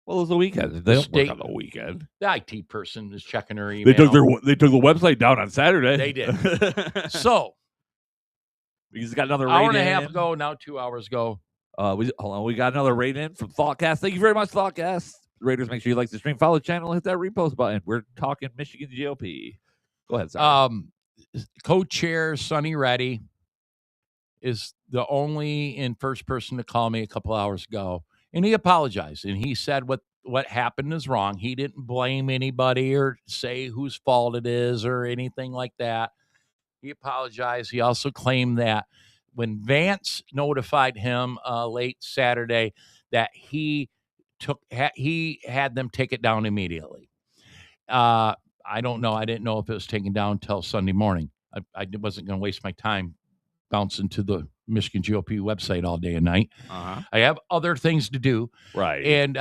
Well, it was the weekend. They don't work on the weekend. The IT person is checking her email. They took the website down on Saturday. They did. So we just got another hour and a half ago. Now 2 hours ago. We got another rate in from Thoughtcast. Thank you very much, Thoughtcast. Raiders, make sure you like the stream, follow the channel, hit that repost button. We're talking Michigan GOP. Go ahead, sorry. Co-chair Sonny Reddy is the only and first person to call me a couple hours ago, and he apologized, and he said what happened is wrong. He didn't blame anybody or say whose fault it is or anything like that. He apologized. He also claimed that when Vance notified him late Saturday that he had them take it down immediately. I don't know. I didn't know if it was taken down until Sunday morning. I wasn't going to waste my time bouncing to the Michigan GOP website all day and night. I have other things to do. Right. And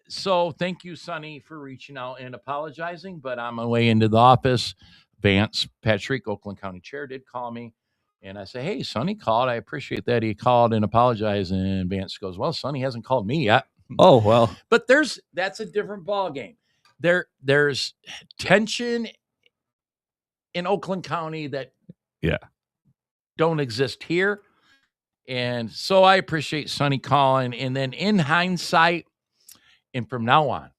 so thank you, Sonny, for reaching out and apologizing. But on my way into the office, Vance Patrick, Oakland County Chair, did call me. And I say, hey, Sonny called. I appreciate that. He called and apologized. And Vance goes, well, Sonny hasn't called me yet. Oh, well. But that's a different ballgame. There's tension in Oakland County that don't exist here. And so I appreciate Sonny calling. And then in hindsight, and from now on,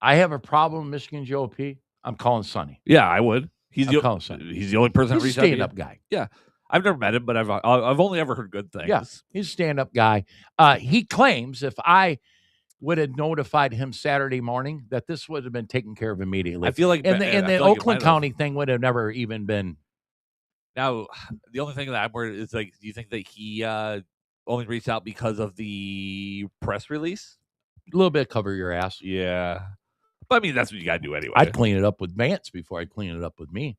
I have a problem with Michigan GOP. I'm calling Sonny. Yeah, I would. He's I'm calling Sonny. the only person that He's a reached out to you. stand-up guy. Yeah, I've never met him, but I've only ever heard good things. Yeah, he's a stand-up guy. He claims if I would have notified him Saturday morning that this would have been taken care of immediately. I feel like and the Oakland County thing would have never even been. Now, the only thing that I'm worried is, like, do you think that he only reached out because of the press release? A little bit cover your ass. Yeah. But I mean, that's what you got to do anyway. I'd clean it up with Vance before I clean it up with me.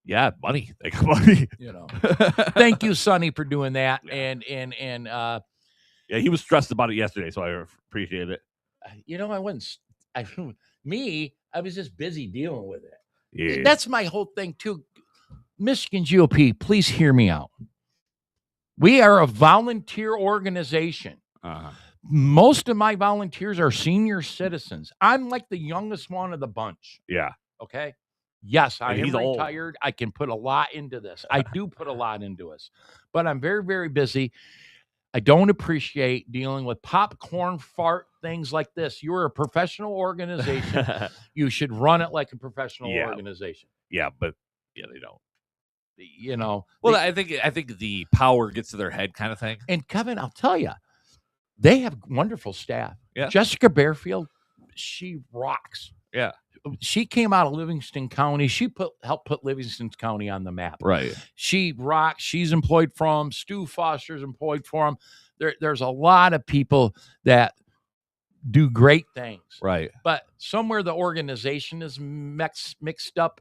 Yeah, money. They got money. You know. Thank you, Sonny, for doing that. Yeah. Yeah, he was stressed about it yesterday, so I appreciate it. You know, I was just busy dealing with it. Yeah. That's my whole thing, too. Michigan GOP, please hear me out. We are a volunteer organization. Uh-huh. Most of my volunteers are senior citizens. I'm like the youngest one of the bunch. Yeah. Okay. Yes, I am old. retired. I can put a lot into this. I do put a lot into this, but I'm very, very busy. I don't appreciate dealing with popcorn fart things like this. You're a professional organization. You should run it like a professional organization. Yeah, but they don't. You know. Well, I think the power gets to their head, kind of thing. And Kevin, I'll tell you, they have wonderful staff. Yeah. Jessica Bearfield, she rocks. Yeah. She came out of Livingston County. She helped put Livingston County on the map. Right. She rocks. She's employed for them. Stu Foster's employed for them. There's a lot of people that do great things. Right. But somewhere the organization is mixed up,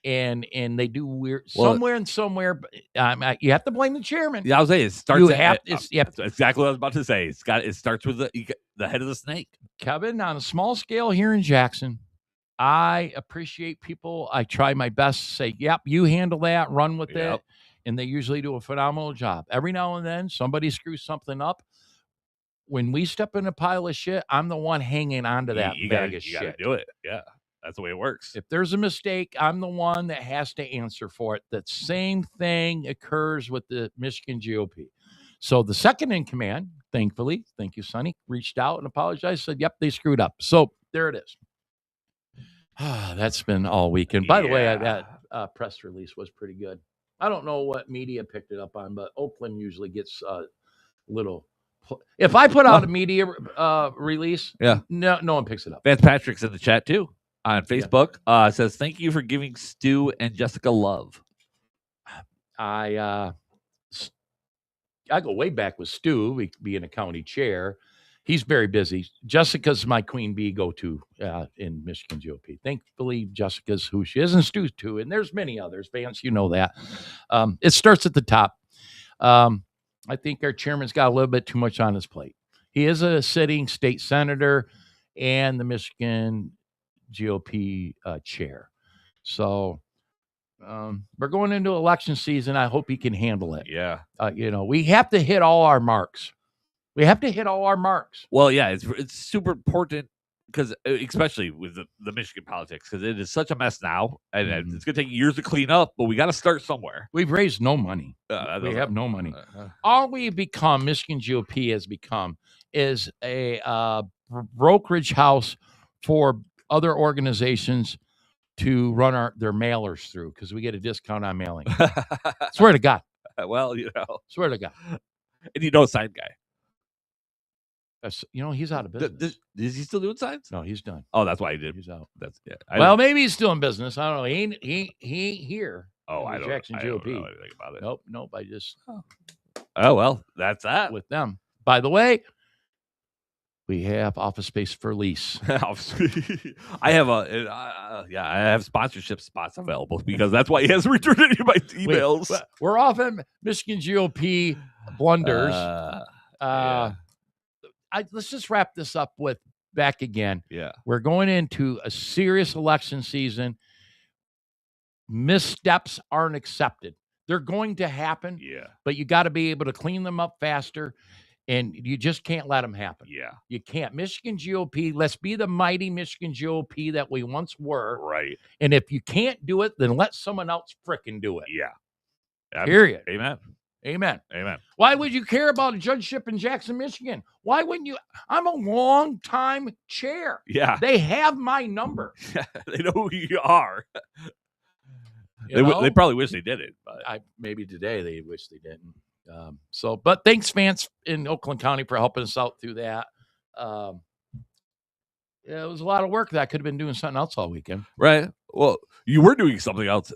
and they do weird somewhere. You have to blame the chairman. Yeah, I was saying it starts. That's exactly what I was about to say. It starts with the head of the snake. Kevin, on a small scale here in Jackson, I appreciate people. I try my best to say, yep, you handle that, run with it. And they usually do a phenomenal job. Every now and then, somebody screws something up. When we step in a pile of shit, I'm the one hanging on to that bag of shit. You got to do it. Yeah, that's the way it works. If there's a mistake, I'm the one that has to answer for it. That same thing occurs with the Michigan GOP. So the second in command, thankfully, thank you, Sonny, reached out and apologized, said, yep, they screwed up. So there it is. That's been all weekend. By the way, that press release was pretty good. I don't know what media picked it up on, but Oakland usually gets little. If I put out a media release, no one picks it up. Vance Patrick's in the chat too on Facebook. Says thank you for giving Stu and Jessica love. I go way back with Stu being a county chair. He's very busy. Jessica's my queen bee go-to in Michigan GOP. Thankfully, Jessica's who she is, and Stu's too. And there's many others. Vance, you know that. It starts at the top. I think our chairman's got a little bit too much on his plate. He is a sitting state senator and the Michigan GOP chair. So we're going into election season. I hope he can handle it. Yeah. We have to hit all our marks. Well, yeah, it's super important because especially with the Michigan politics, because it is such a mess now, and it's going to take years to clean up, but we got to start somewhere. We've raised no money. We have no money. All we've become, Michigan GOP has become, is a brokerage house for other organizations to run their mailers through because we get a discount on mailing. Swear to God. Well, Swear to God. And you know, sign guy. He's out of business. Is he still doing signs? No, he's done. Oh, that's why he did. He's out. Well, maybe he's still in business. I don't know. He ain't here. Oh, I don't know anything about it. Nope. I just. Oh well, that's that with them. By the way, we have office space for lease. I have I have sponsorship spots available because that's why he hasn't returned any of my emails. We're often Michigan GOP blunders. Let's just wrap this up with back again. Yeah. We're going into a serious election season. Missteps aren't accepted. They're going to happen. Yeah. But you got to be able to clean them up faster, and you just can't let them happen. Yeah. You can't. Michigan GOP, let's be the mighty Michigan GOP that we once were. Right. And if you can't do it, then let someone else frickin' do it. Yeah. Period. Amen. Amen. Amen. Why would you care about a judgeship in Jackson, Michigan? Why wouldn't you? I'm a long-time chair. Yeah. They have my number. They know who you are. You know? They probably wish they did it, but maybe today they wish they didn't. But thanks, Vance in Oakland County, for helping us out through that. Yeah, it was a lot of work. That could have been doing something else all weekend. right. Well, you were doing something else,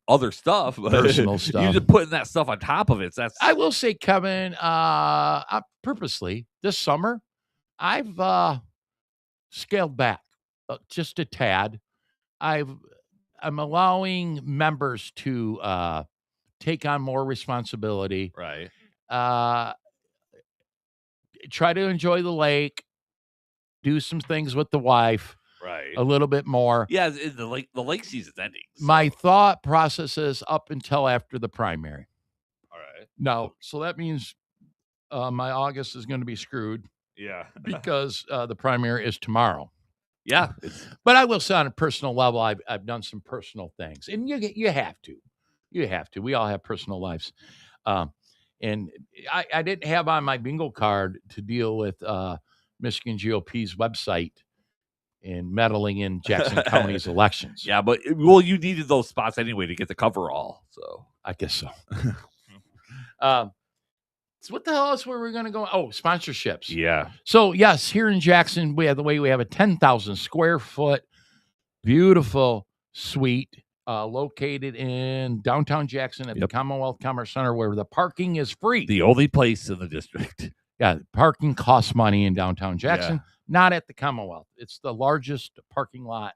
other stuff, but Personal stuff. You just putting that stuff on top of it. That's I will say, Kevin, I purposely this summer, I've scaled back just a tad. I'm allowing members to take on more responsibility. right. Try to enjoy the lake, do some things with the wife Right. a little bit more. Yeah, the lake season's ending. So. My thought process is up until after the primary. All right. Now, so that means my August is going to be screwed Yeah. because the primary is tomorrow. Yeah. But I will say on a personal level, I've done some personal things, and you have to. You have to. We all have personal lives. And I didn't have on my bingo card to deal with Michigan GOP's website and meddling in Jackson County's elections. Yeah, but you needed those spots anyway to get the coverall. So I guess so. So what the hell else were we going to go? Oh, sponsorships. yeah. So yes, here in Jackson, we have a 10,000 square foot, beautiful suite located in downtown Jackson at the Commonwealth Commerce Center, where the parking is free. The only place in the district. Yeah, parking costs money in downtown Jackson, not at the Commonwealth. It's the largest parking lot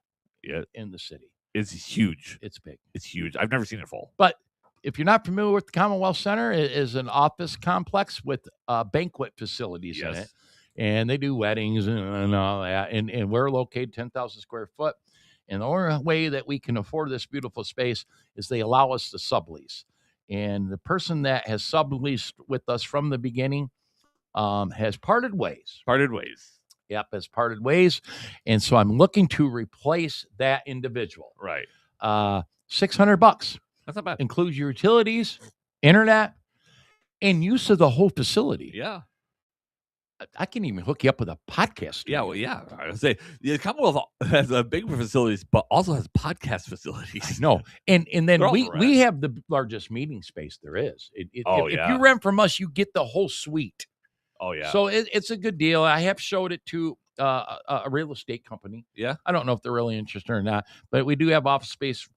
in the city. It's huge. It's big. It's huge. I've never seen it full. But if you're not familiar with the Commonwealth Center, it is an office complex with banquet facilities in it. And they do weddings and all that. And we're located 10,000 square foot. And the only way that we can afford this beautiful space is they allow us to sublease. And the person that has subleased with us from the beginning has parted ways. Yep, has parted ways. And so I'm looking to replace that individual. Right. $600. That's not bad. Includes your utilities, internet, and use of the whole facility. Yeah. I can even hook you up with a podcast studio. Yeah, well, yeah. I would say the Commonwealth has big facilities, but also has podcast facilities. No, and then They're all we have the largest meeting space there is. If you rent from us, you get the whole suite. Oh yeah. So it's a good deal. I have showed it to a real estate company. Yeah. I don't know if they're really interested or not, but we do have office space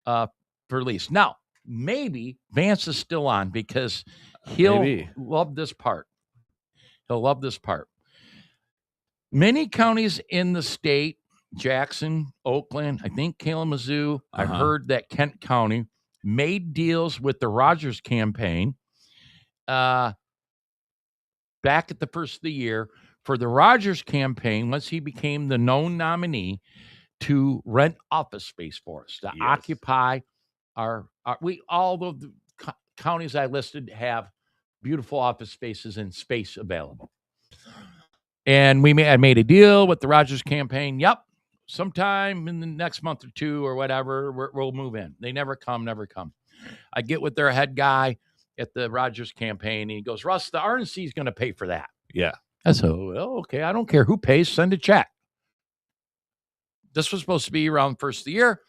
for lease. Now, maybe Vance is still on because he'll love this part. He'll love this part. Many counties in the state, Jackson, Oakland, I think Kalamazoo, I've heard that Kent County made deals with the Rogers campaign back at the first of the year for the Rogers campaign, once he became the known nominee, to rent office space for us, to occupy all the counties I listed have beautiful office spaces and space available. And I made a deal with the Rogers campaign. Yep. Sometime in the next month or two or whatever, we'll move in. They never come. I get with their head guy at the Rogers campaign, and he goes, Russ, the RNC is going to pay for that. Yeah. I said, well, okay, I don't care who pays, send a check. This was supposed to be around the first of the year.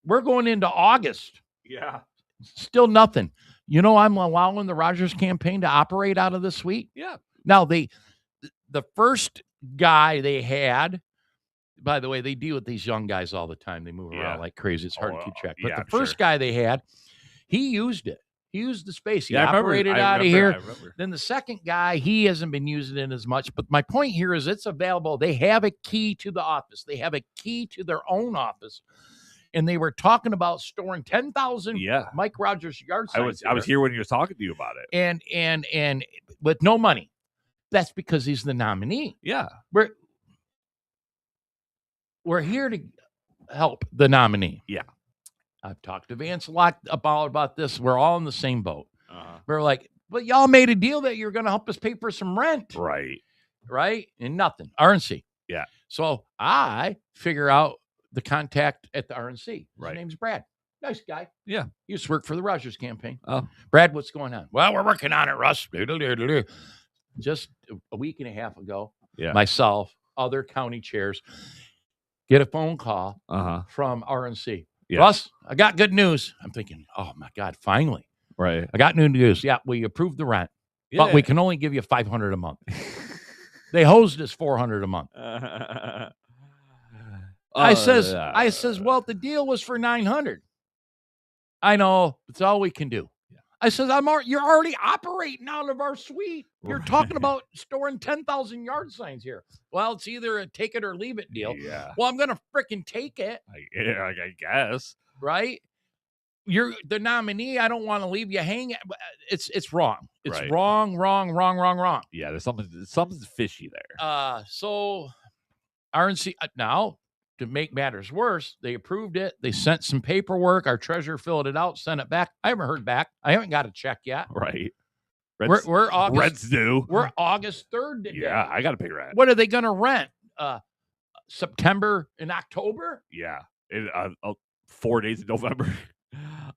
We're going into August. Yeah. Still nothing. I'm allowing the Rogers campaign to operate out of the suite. Yeah. Now, the first guy they had, by the way, they deal with these young guys all the time. They move around like crazy. It's hard to keep track. But the first guy they had, he used it. He used the space. He operated out of here. Then the second guy, he hasn't been using it as much. But my point here is it's available. They have a key to the office. They have a key to their own office. And they were talking about storing 10,000 Mike Rogers yard signs. I was here when he was talking to you about it. And with no money. That's because he's the nominee. Yeah. We're here to help the nominee. Yeah. I've talked to Vance a lot about this. We're all in the same boat. We're like, but y'all made a deal that you're going to help us pay for some rent. Right? And nothing. RNC. Yeah. So I figure out the contact at the RNC. His name's Brad. Nice guy. Yeah. He used to work for the Rogers campaign. Oh. Brad, what's going on? Well, we're working on it, Russ. Just a week and a half ago, myself, other county chairs, get a phone call from RNC. Yeah. Russ, I got good news. I'm thinking, oh, my God, finally. Right. I got new news. Yeah, we approved the rent, but we can only give you $500 a month. They hosed us $400 a month. I says, well, the deal was for $900. I know, it's all we can do. Yeah. I says, you're already operating out of our suite. You're talking about storing 10,000 yard signs here. Well, it's either a take it or leave it deal. Yeah. Well, I'm gonna freaking take it. I guess. Right? You're the nominee. I don't want to leave you hanging. It's wrong. It's wrong. Yeah, there's something fishy there. So RNC now, to make matters worse, they approved it. They sent some paperwork. Our treasurer filled it out, sent it back. I haven't heard back. I haven't got a check yet. Right. We're August. Rent's due. We're August 3rd today. Yeah, I got to pay rent. What are they going to rent? September and October? Yeah. 4 days in November.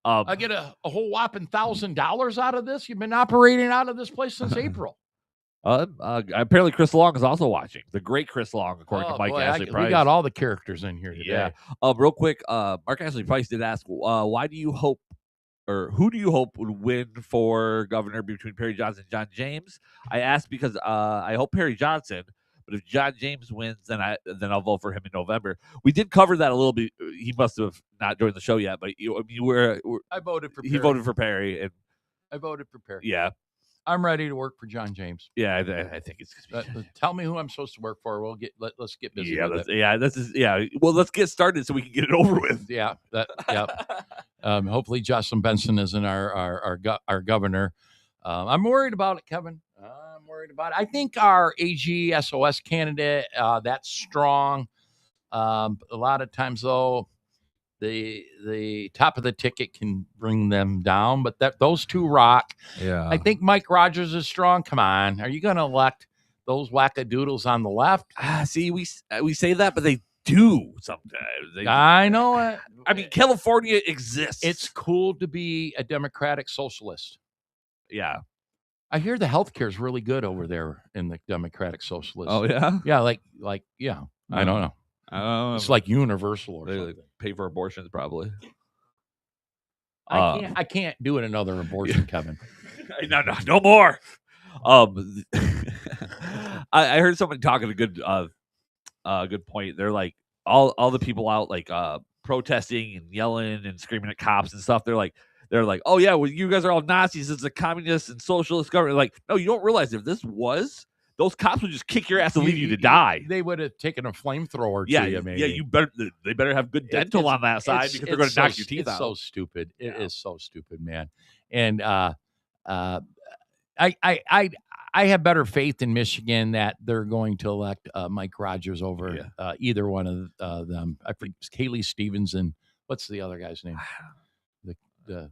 I get a whole whopping $1,000 out of this. You've been operating out of this place since April. Apparently Chris Long is also watching. The great Chris Long, according to Mike Ashley Price. We got all the characters in here today. Yeah. Real quick, Mark Ashley Price did ask, why do you hope, or who do you hope would win for governor between Perry Johnson and John James? I asked because I hope Perry Johnson, but if John James wins, then I'll vote for him in November. We did cover that a little bit. He must have not joined the show yet, but I voted for Perry. He voted for Perry, and I voted for Perry. Yeah. I'm ready to work for John James. Yeah, I think it's. Tell me who I'm supposed to work for. Let's get busy. With it. Well, let's get started so we can get it over with. Yeah, hopefully, Jocelyn Benson isn't our governor. I'm worried about it, Kevin. I'm worried about it. I think our AGSOS candidate, that's strong. A lot of times, though, the top of the ticket can bring them down, but those two rock. Yeah. I think Mike Rogers is strong. Come on. Are you going to elect those wackadoodles on the left? See, we say that, but they do sometimes. I know it. I mean, California exists. It's cool to be a Democratic socialist. Yeah. I hear the healthcare is really good over there in the Democratic Socialist. Oh, yeah? Yeah, yeah. I don't know. It's like universal or something. Pay for abortions, probably. I can't do another abortion, Kevin. No more. I heard somebody talking a good point. They're like all the people out protesting and yelling and screaming at cops and stuff. They're like, oh yeah, well you guys are all Nazis. It's a communist and socialist government. Like, no, you don't realize if this was. Those cops would just kick your ass and leave you to die. They would have taken a flamethrower to you, maybe. Yeah, they better have good dental on that side because they're going to knock your teeth out. It's so stupid. It is so stupid, man. And I have better faith in Michigan that they're going to elect Mike Rogers over either one of them. I think it's Kaylee Stevens and what's the other guy's name? The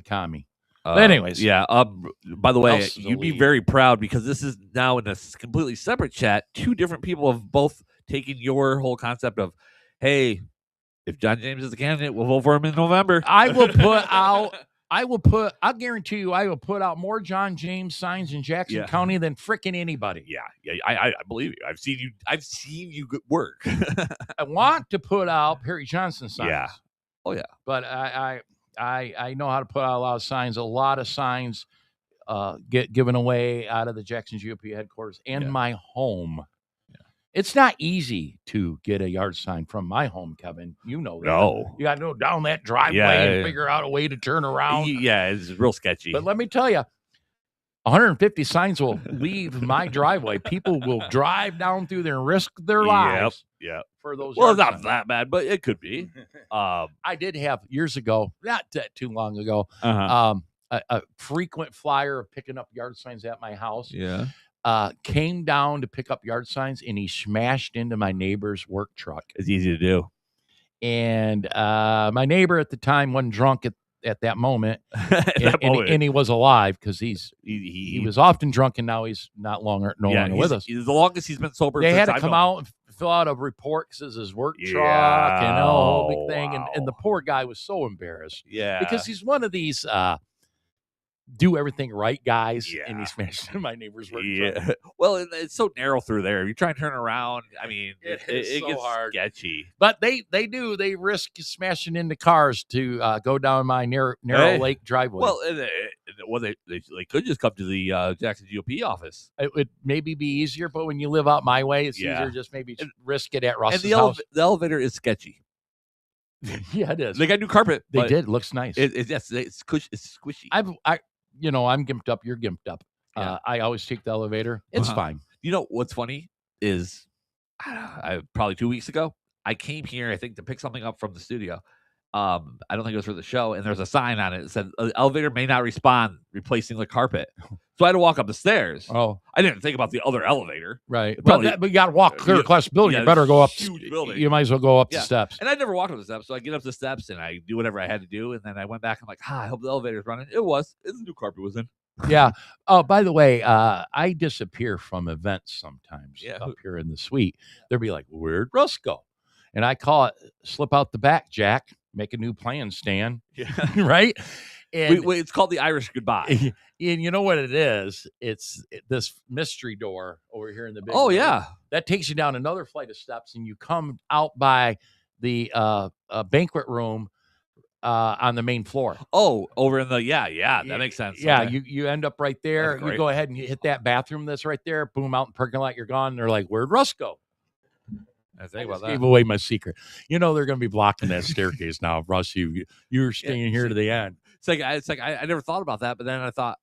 commie. But anyways, by the way, you'd be very proud because this is now in a completely separate chat. Two different people have both taken your whole concept of, hey, if John James is the candidate, we'll vote for him in November. I'll guarantee you, I will put out more John James signs in Jackson County than frickin' anybody. Yeah, I believe you. I've seen you work. I want to put out Perry Johnson signs. Yeah. Oh yeah. But I know how to put out a lot of signs get given away out of the Jackson GOP headquarters and my home. Yeah. It's not easy to get a yard sign from my home, Kevin. You know that. No. You got to go down that driveway and figure out a way to turn around. Yeah, it's real sketchy. But let me tell you, 150 signs will leave my driveway. People will drive down through there and risk their lives. Yeah. For those. Well, it's not that bad, but it could be. I did have years ago, not too long ago, a frequent flyer of picking up yard signs at my house. Yeah. Came down to pick up yard signs and he smashed into my neighbor's work truck. It's easy to do. And my neighbor at the time wasn't drunk at that moment, and he was alive because he was often drunk, and now he's no longer with us. The longest he's been sober. They had to come out and fill out a report because it's his work truck and a whole big thing. Wow. And the poor guy was so embarrassed Yeah. because he's one of these do everything right guys, and he Yeah. smashed into my neighbor's work truck. Yeah. Well, it's so narrow through there. If you try and turn around, I mean, is so gets hard. sketchy. But they risk smashing into cars to go down my narrow lake driveway. Well, they could just come to the Jackson GOP office. It would maybe be easier, but when you live out my way, it's Yeah. easier just maybe risk it at Russ's And house. the elevator is sketchy. Yeah, it is. They got new carpet. They did. It looks nice. It's squishy. I'm gimped up. You're gimped up. Yeah. I always take the elevator. It's Uh-huh. fine. You know what's funny is, probably 2 weeks ago, I came here, I think, to pick something up from the studio. I don't think it was for the show, and there's a sign on it that said, elevator may not respond, replacing the carpet. So I had to walk up the stairs. Oh, I didn't think about the other elevator. right. Probably- But you got to walk clear across the building. yeah, You better go up. huge building. You might as well go up Yeah. the steps. And I never walked up the steps, so I get up the steps and I do whatever I had to do, and then I went back. I'm like, I hope the elevator's running. It was. It's a new carpet was in. Yeah. Oh, by the way, I disappear from events sometimes Yeah. up here in the suite. They'll be like, "Where'd Russ go?" And I call it slip out the back, Jack, make a new plan, Stan. Yeah. Right? And Wait, it's called the Irish goodbye. and you know what it is? It's this mystery door over here in the big Oh room. yeah. That takes you down another flight of steps, and you come out by the banquet room on the main floor. Oh, over in the that makes sense. Yeah, Okay. you end up right there. That's You great. go ahead and you hit that bathroom that's right there. Boom, out in the parking lot, you're gone. They're like, "Where'd Russ go?" I think I about just gave that. away my secret. You know they're going to be blocking that staircase now, Russ. You're staying here to the end. It's like I never thought about that, but then I thought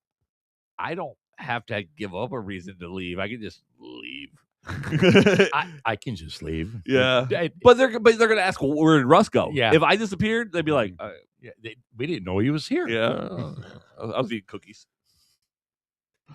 I don't have to give up a reason to leave. I can just leave. I can just leave. Yeah. I- But they're gonna ask, well, where did Russ go? Yeah. If I disappeared, they'd be like, Yeah, we didn't know he was here. yeah, I was eating cookies.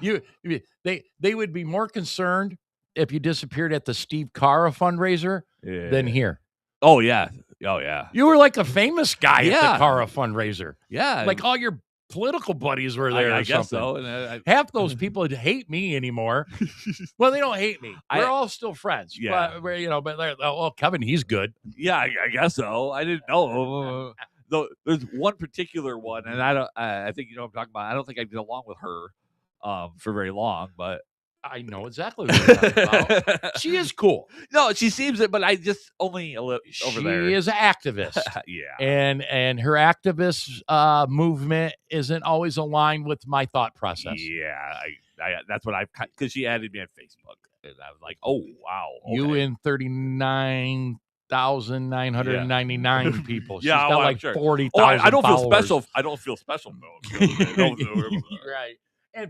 They would be more concerned if you disappeared at the Steve Cara fundraiser than here. Oh yeah. Oh yeah. You were like a famous guy at Yeah. the Cara fundraiser. Yeah. Like all your political buddies were there. I or guess something. so. And Half those people hate me anymore. Well, they don't hate me. We're all still friends. Yeah. But but they're, oh, Kevin, he's good. yeah, I guess so. I didn't know. Though there's one particular one, and I think you know what I'm talking about. I don't think I get along with her for very long, but I know exactly what you're talking about. She is cool. no, she seems it, but I just only a little over She there. is an activist. Yeah. And her activist movement isn't always aligned with my thought process. Yeah, I that's what because she added me on Facebook, and I was like, oh wow, You okay. and 39,999 people. She's Yeah, got well, I'm like sure. 40,000 I don't feel followers. special. I don't feel special though. Right.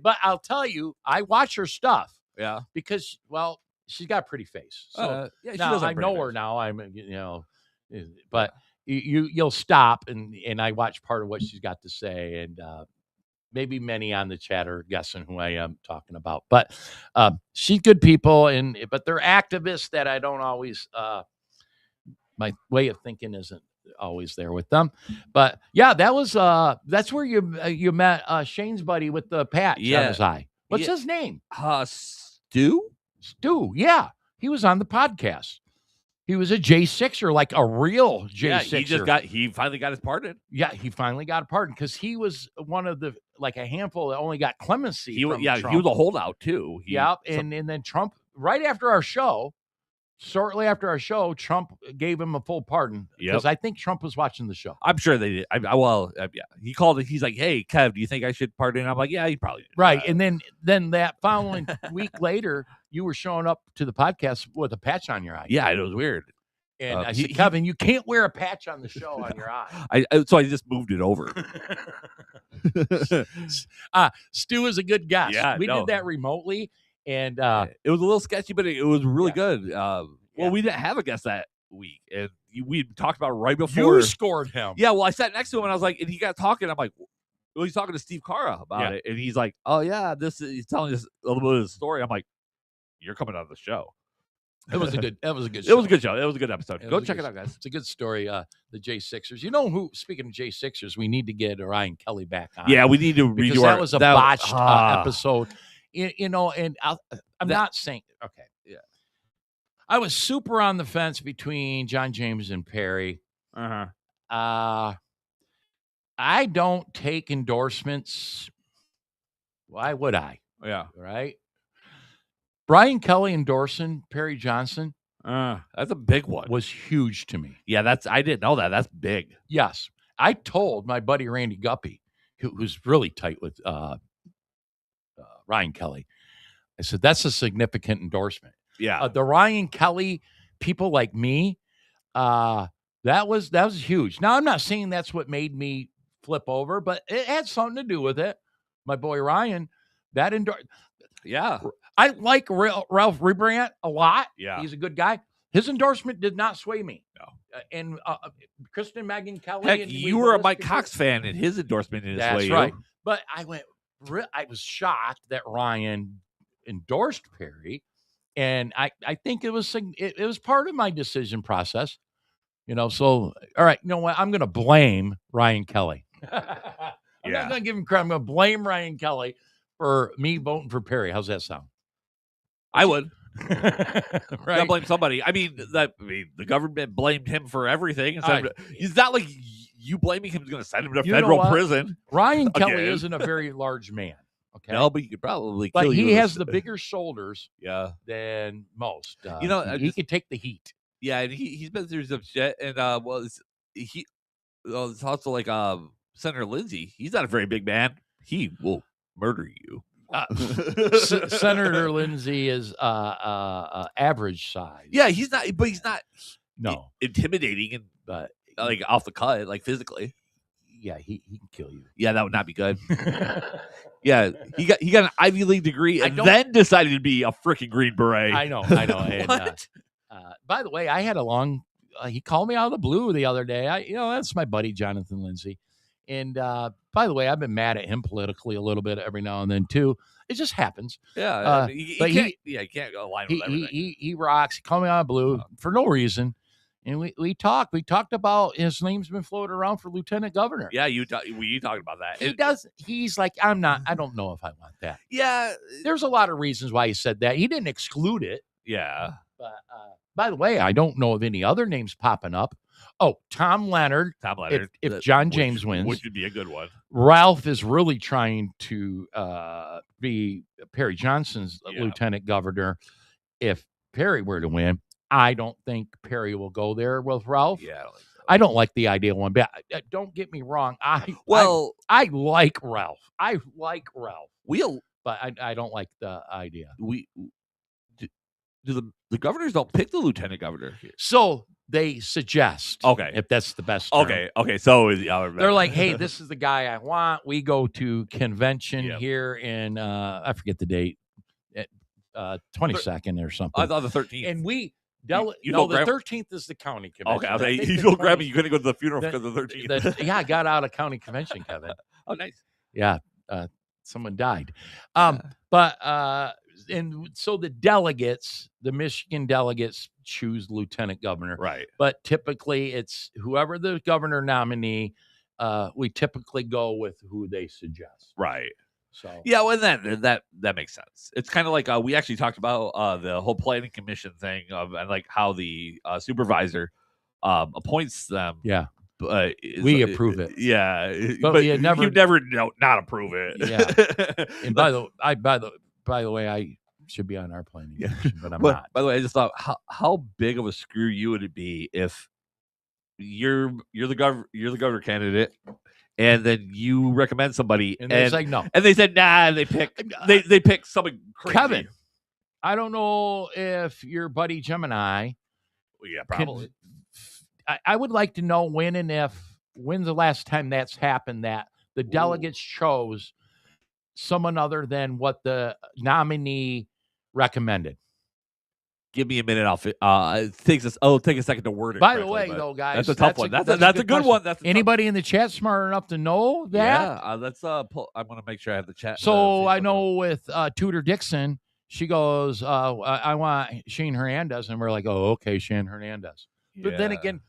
But I'll tell you, I watch her stuff Yeah. because, well, she's got a pretty face. So Yeah, she now does have I pretty know her face. now. But you'll stop and I watch part of what she's got to say, and maybe many on the chat are guessing who I am talking about. But she's good people, but they're activists that I don't always. My way of thinking isn't always there with them. But yeah, that's where you met Shane's buddy with the patch on his eye. What's his name? Stu? Stu. Yeah, he was on the podcast. He was a J6er, like a real J6er. Yeah, he finally got his pardon. Yeah, he finally got a pardon because he was one of the a handful that only got clemency. He was Trump. a holdout too. And then Trump, right after our show, shortly after our show, Trump gave him a full pardon because I think Trump was watching the show. I'm sure they did. Yeah. He called it. He's like, "Hey, Kev, do you think I should pardon?" I'm like, "Yeah, he probably did." Right, and then that following week later, you were showing up to the podcast with a patch on your eye. Yeah, it was weird. And I said, Kevin, you can't wear a patch on the show on your eye. So I just moved it over. Stu is a good guest. Yeah, we did that remotely, and it was a little sketchy, but it was really good. Well, we didn't have a guest that week, and we talked about it right before. You scored him. Yeah, well, I sat next to him, and I was like, and he got talking. I'm like, well, he's talking to Steve Cara about it, and he's like, oh yeah, he's telling us a little bit of the story. I'm like, you're coming on the show. It was a good. That was a good. It was a good show. It was a good episode. Go check it out, guys. It's a good story. The J6ers. You know who? Speaking of J6ers, we need to get Ryan Kelly back on. Yeah, we need to redo because that was a botched episode. And I'm not saying okay. Yeah, I was super on the fence between John James and Perry. I don't take endorsements. Why would I? Yeah. Right? Brian Kelly endorsing Perry Johnson That's a big one. was huge to me. Yeah, I didn't know that. That's big. Yes. I told my buddy Randy Guppy, who's really tight with Ryan Kelly. I said, that's a significant endorsement. Yeah. The Ryan Kelly people like me, that was huge. Now, I'm not saying that's what made me flip over, but it had something to do with it. My boy Ryan, Yeah. I like Ralph Rebrandt a lot. Yeah. He's a good guy. His endorsement did not sway me. No. And Kristen Megan Kelly. Heck, and you were a Mike Cox fan, and his endorsement didn't sway you. That's right. But I was shocked that Ryan endorsed Perry, and I think it was part of my decision process. So all right, you know what? I'm going to blame Ryan Kelly. I'm not going to give him credit. I'm going to blame Ryan Kelly for me voting for Perry. How's that sound? I would. Right? Gotta blame somebody. I mean, the government blamed him for everything. It's not like you blaming him is going to send him to federal prison. Ryan Kelly isn't a very large man. Okay. No, but he could probably kill you. But he has the bigger shoulders than most. He could take the heat. Yeah, and he's been through some shit. And it's also like Senator Lindsey. He's not a very big man. He will murder you. Senator Lindsey is average size. Yeah, he's not intimidating and like off the cut, like physically. Yeah, he can kill you. Yeah, that would not be good. Yeah, he got an Ivy League degree and then decided to be a freaking Green Beret. I know. And, what? By the way, I had a long. He called me out of the blue the other day. That's my buddy Jonathan Lindsay. And by the way, I've been mad at him politically a little bit every now and then too. It just happens. Yeah, he can't align with everything. He rocks. He called me out of blue for no reason. And we talked. We talked about his name's been floated around for lieutenant governor. Yeah, you talked about that. He does. He's like, I'm not. I don't know if I want that. Yeah, there's a lot of reasons why he said that. He didn't exclude it. Yeah. But by the way, I don't know of any other names popping up. Oh, Tom Leonard. If John James wins, which would be a good one. Ralph is really trying to be Perry Johnson's lieutenant governor. If Perry were to win, I don't think Perry will go there with Ralph. Yeah, I don't like the idea one bit. Don't get me wrong. I like Ralph. But I don't like the idea. The governors don't pick the lieutenant governor here. So they suggest. Okay. If that's the best term. Okay. So they're like, hey, this is the guy I want. We go to convention here in I forget the date, 22nd or something. I thought the 13th. And we the 13th is the county convention. Okay, you don't grab me. You couldn't go to the funeral because of the 13th. I got out of county convention, Kevin. Oh, nice. Yeah, someone died. And so the Michigan delegates choose lieutenant governor. Right. But typically it's whoever the governor nominee, we typically go with who they suggest. Right. So yeah, well, that makes sense. It's kind of like we actually talked about the whole planning commission thing and like how the supervisor appoints them. Yeah. We approve it. Yeah. But you never not approve it. Yeah. And by the way, I should be on our planning commission, but I'm not. By the way, I just thought how big of a screw you would it be if you're the governor candidate and then you recommend somebody and they say no. And they said nah, and they pick something crazy. Kevin, I don't know if your buddy Gemini. Well, yeah, probably. I would like to know when's the last time that's happened that the delegates chose someone other than what the nominee recommended. Give me a minute. It takes take a second to word it. By the way, though, guys, that's a tough one. That's a good one. Anybody in the chat smart enough to know that? Yeah, let's I want to make sure I have the chat. So I know with Tudor Dixon, she goes, I want Shane Hernandez, and we're like, oh, okay, Shane Hernandez. Yeah. But then again,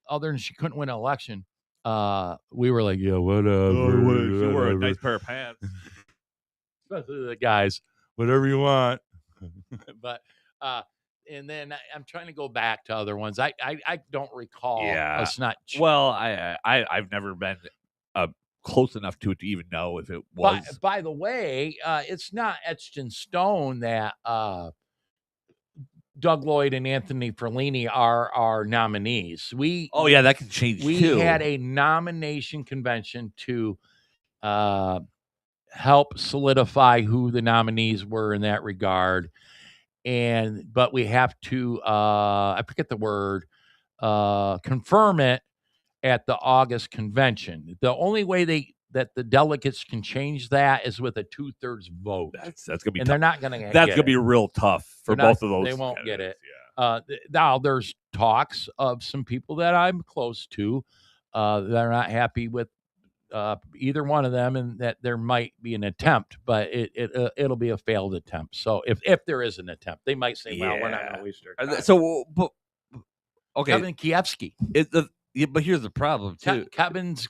other than she couldn't win an election, we were like, yeah, whatever. She wore a nice pair of pants. Especially the guys, whatever you want. But and then I'm trying to go back to other ones. I don't recall. Yeah. It's not. Well, I've never been close enough to it to even know if it was. By the way, it's not etched in stone that Doug Lloyd and Anthony Ferlini are our nominees. Oh yeah, that can change we too. had a nomination convention to help solidify who the nominees were in that regard. But we have to I forget the word, confirm it at the August convention. The only way that the delegates can change that is with a 2/3 vote. That's gonna be and tough. They're not gonna That's gonna be real tough for both of those. They won't get it. Yeah. Now there's talks of some people that I'm close to that are not happy with either one of them, and that there might be an attempt, but it'll be a failed attempt. So if there is an attempt, they might say, "Well, we're not going to waste our time." So, but okay, Kevin Kiefsky. But here's the problem too. Kevin's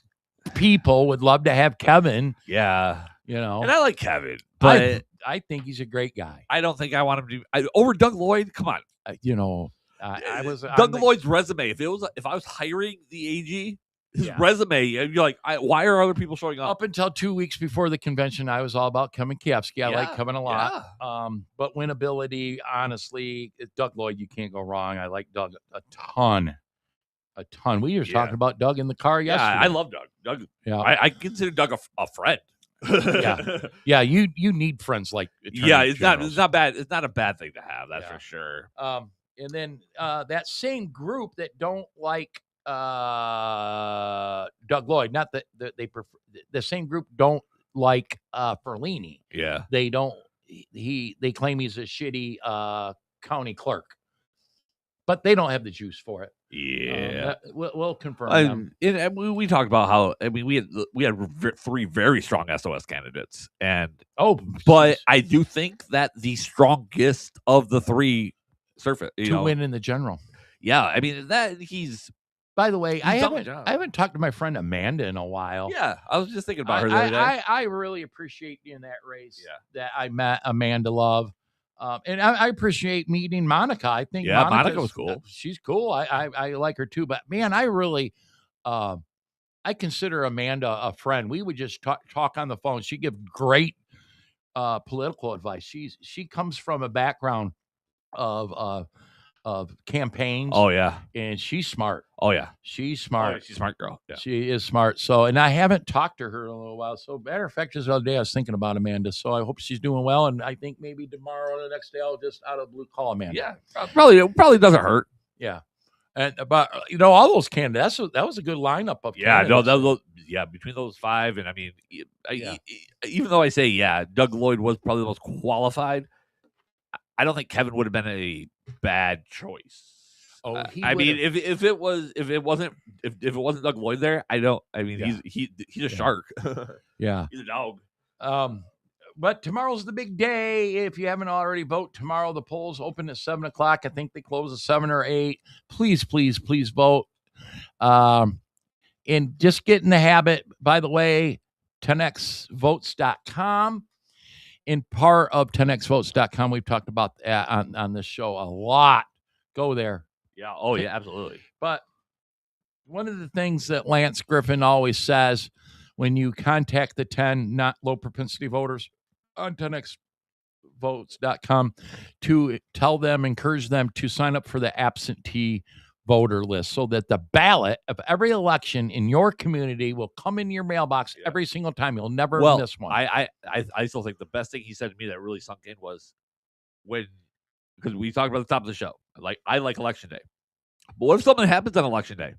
people would love to have Kevin. Yeah, And I like Kevin, but I think he's a great guy. I don't think I want him to over Doug Lloyd. Come on, I was Doug Lloyd's resume. If I was hiring the AG. His resume, you're like, why are other people showing up? Up until 2 weeks before the convention, I was all about Kevin Kiefsky. I like Kevin a lot. Yeah. But winnability, honestly, Doug Lloyd, you can't go wrong. I like Doug a ton. We were talking about Doug in the car yesterday. Yeah, I love Doug. Doug. Yeah, I consider Doug a friend. yeah. You need friends like it's not bad. It's not a bad thing to have. That's for sure. And then that same group that don't like Doug Lloyd, not that they prefer, the same group don't like Ferlini. Yeah, they don't. They claim he's a shitty county clerk, but they don't have the juice for it. Yeah, we'll confirm. And we talked about how we had 3 very strong SOS candidates, but I do think that the strongest of the 3 surface to win in the general. Yeah, I mean that he's. By the way, I haven't talked to my friend Amanda in a while. Yeah, I was just thinking about her the other day. I really appreciate in that race that I met Amanda Love. And I appreciate meeting Monica. I think Monica was cool. She's cool. I like her too. But man, I really I consider Amanda a friend. We would just talk on the phone. She gives great political advice. She comes from a background of campaigns. Oh yeah, and she's smart. Oh yeah, she's smart. Oh, she's a smart girl. Yeah. She is smart. So, and I haven't talked to her in a little while. So, matter of fact, just the other day I was thinking about Amanda. So, I hope she's doing well. And I think maybe tomorrow or the next day I'll just out of the blue call Amanda. Yeah, probably doesn't hurt. Yeah, and but all those candidates. That was a good lineup of candidates. Between those 5, and I mean, even though I say Doug Lloyd was probably the most qualified, I don't think Kevin would have been a bad choice. Oh, I mean, if it wasn't Doug Lloyd there, he's a shark. Yeah, he's a dog. But tomorrow's the big day. If you haven't already, vote tomorrow. The polls open at 7:00. I think they close at 7 or 8. Please vote. And just get in the habit. By the way, 10xvotes.com. In part of 10xvotes.com, we've talked about that on this show a lot. Go there. Yeah. Oh, yeah, absolutely. But one of the things that Lance Griffin always says when you contact the 10 not low propensity voters on 10xvotes.com to encourage them to sign up for the absentee voter list so that the ballot of every election in your community will come in your mailbox every single time. You'll never miss one. I still think the best thing he said to me that really sunk in was because we talked about at the top of the show. Like, I like election day. But what if something happens on election day?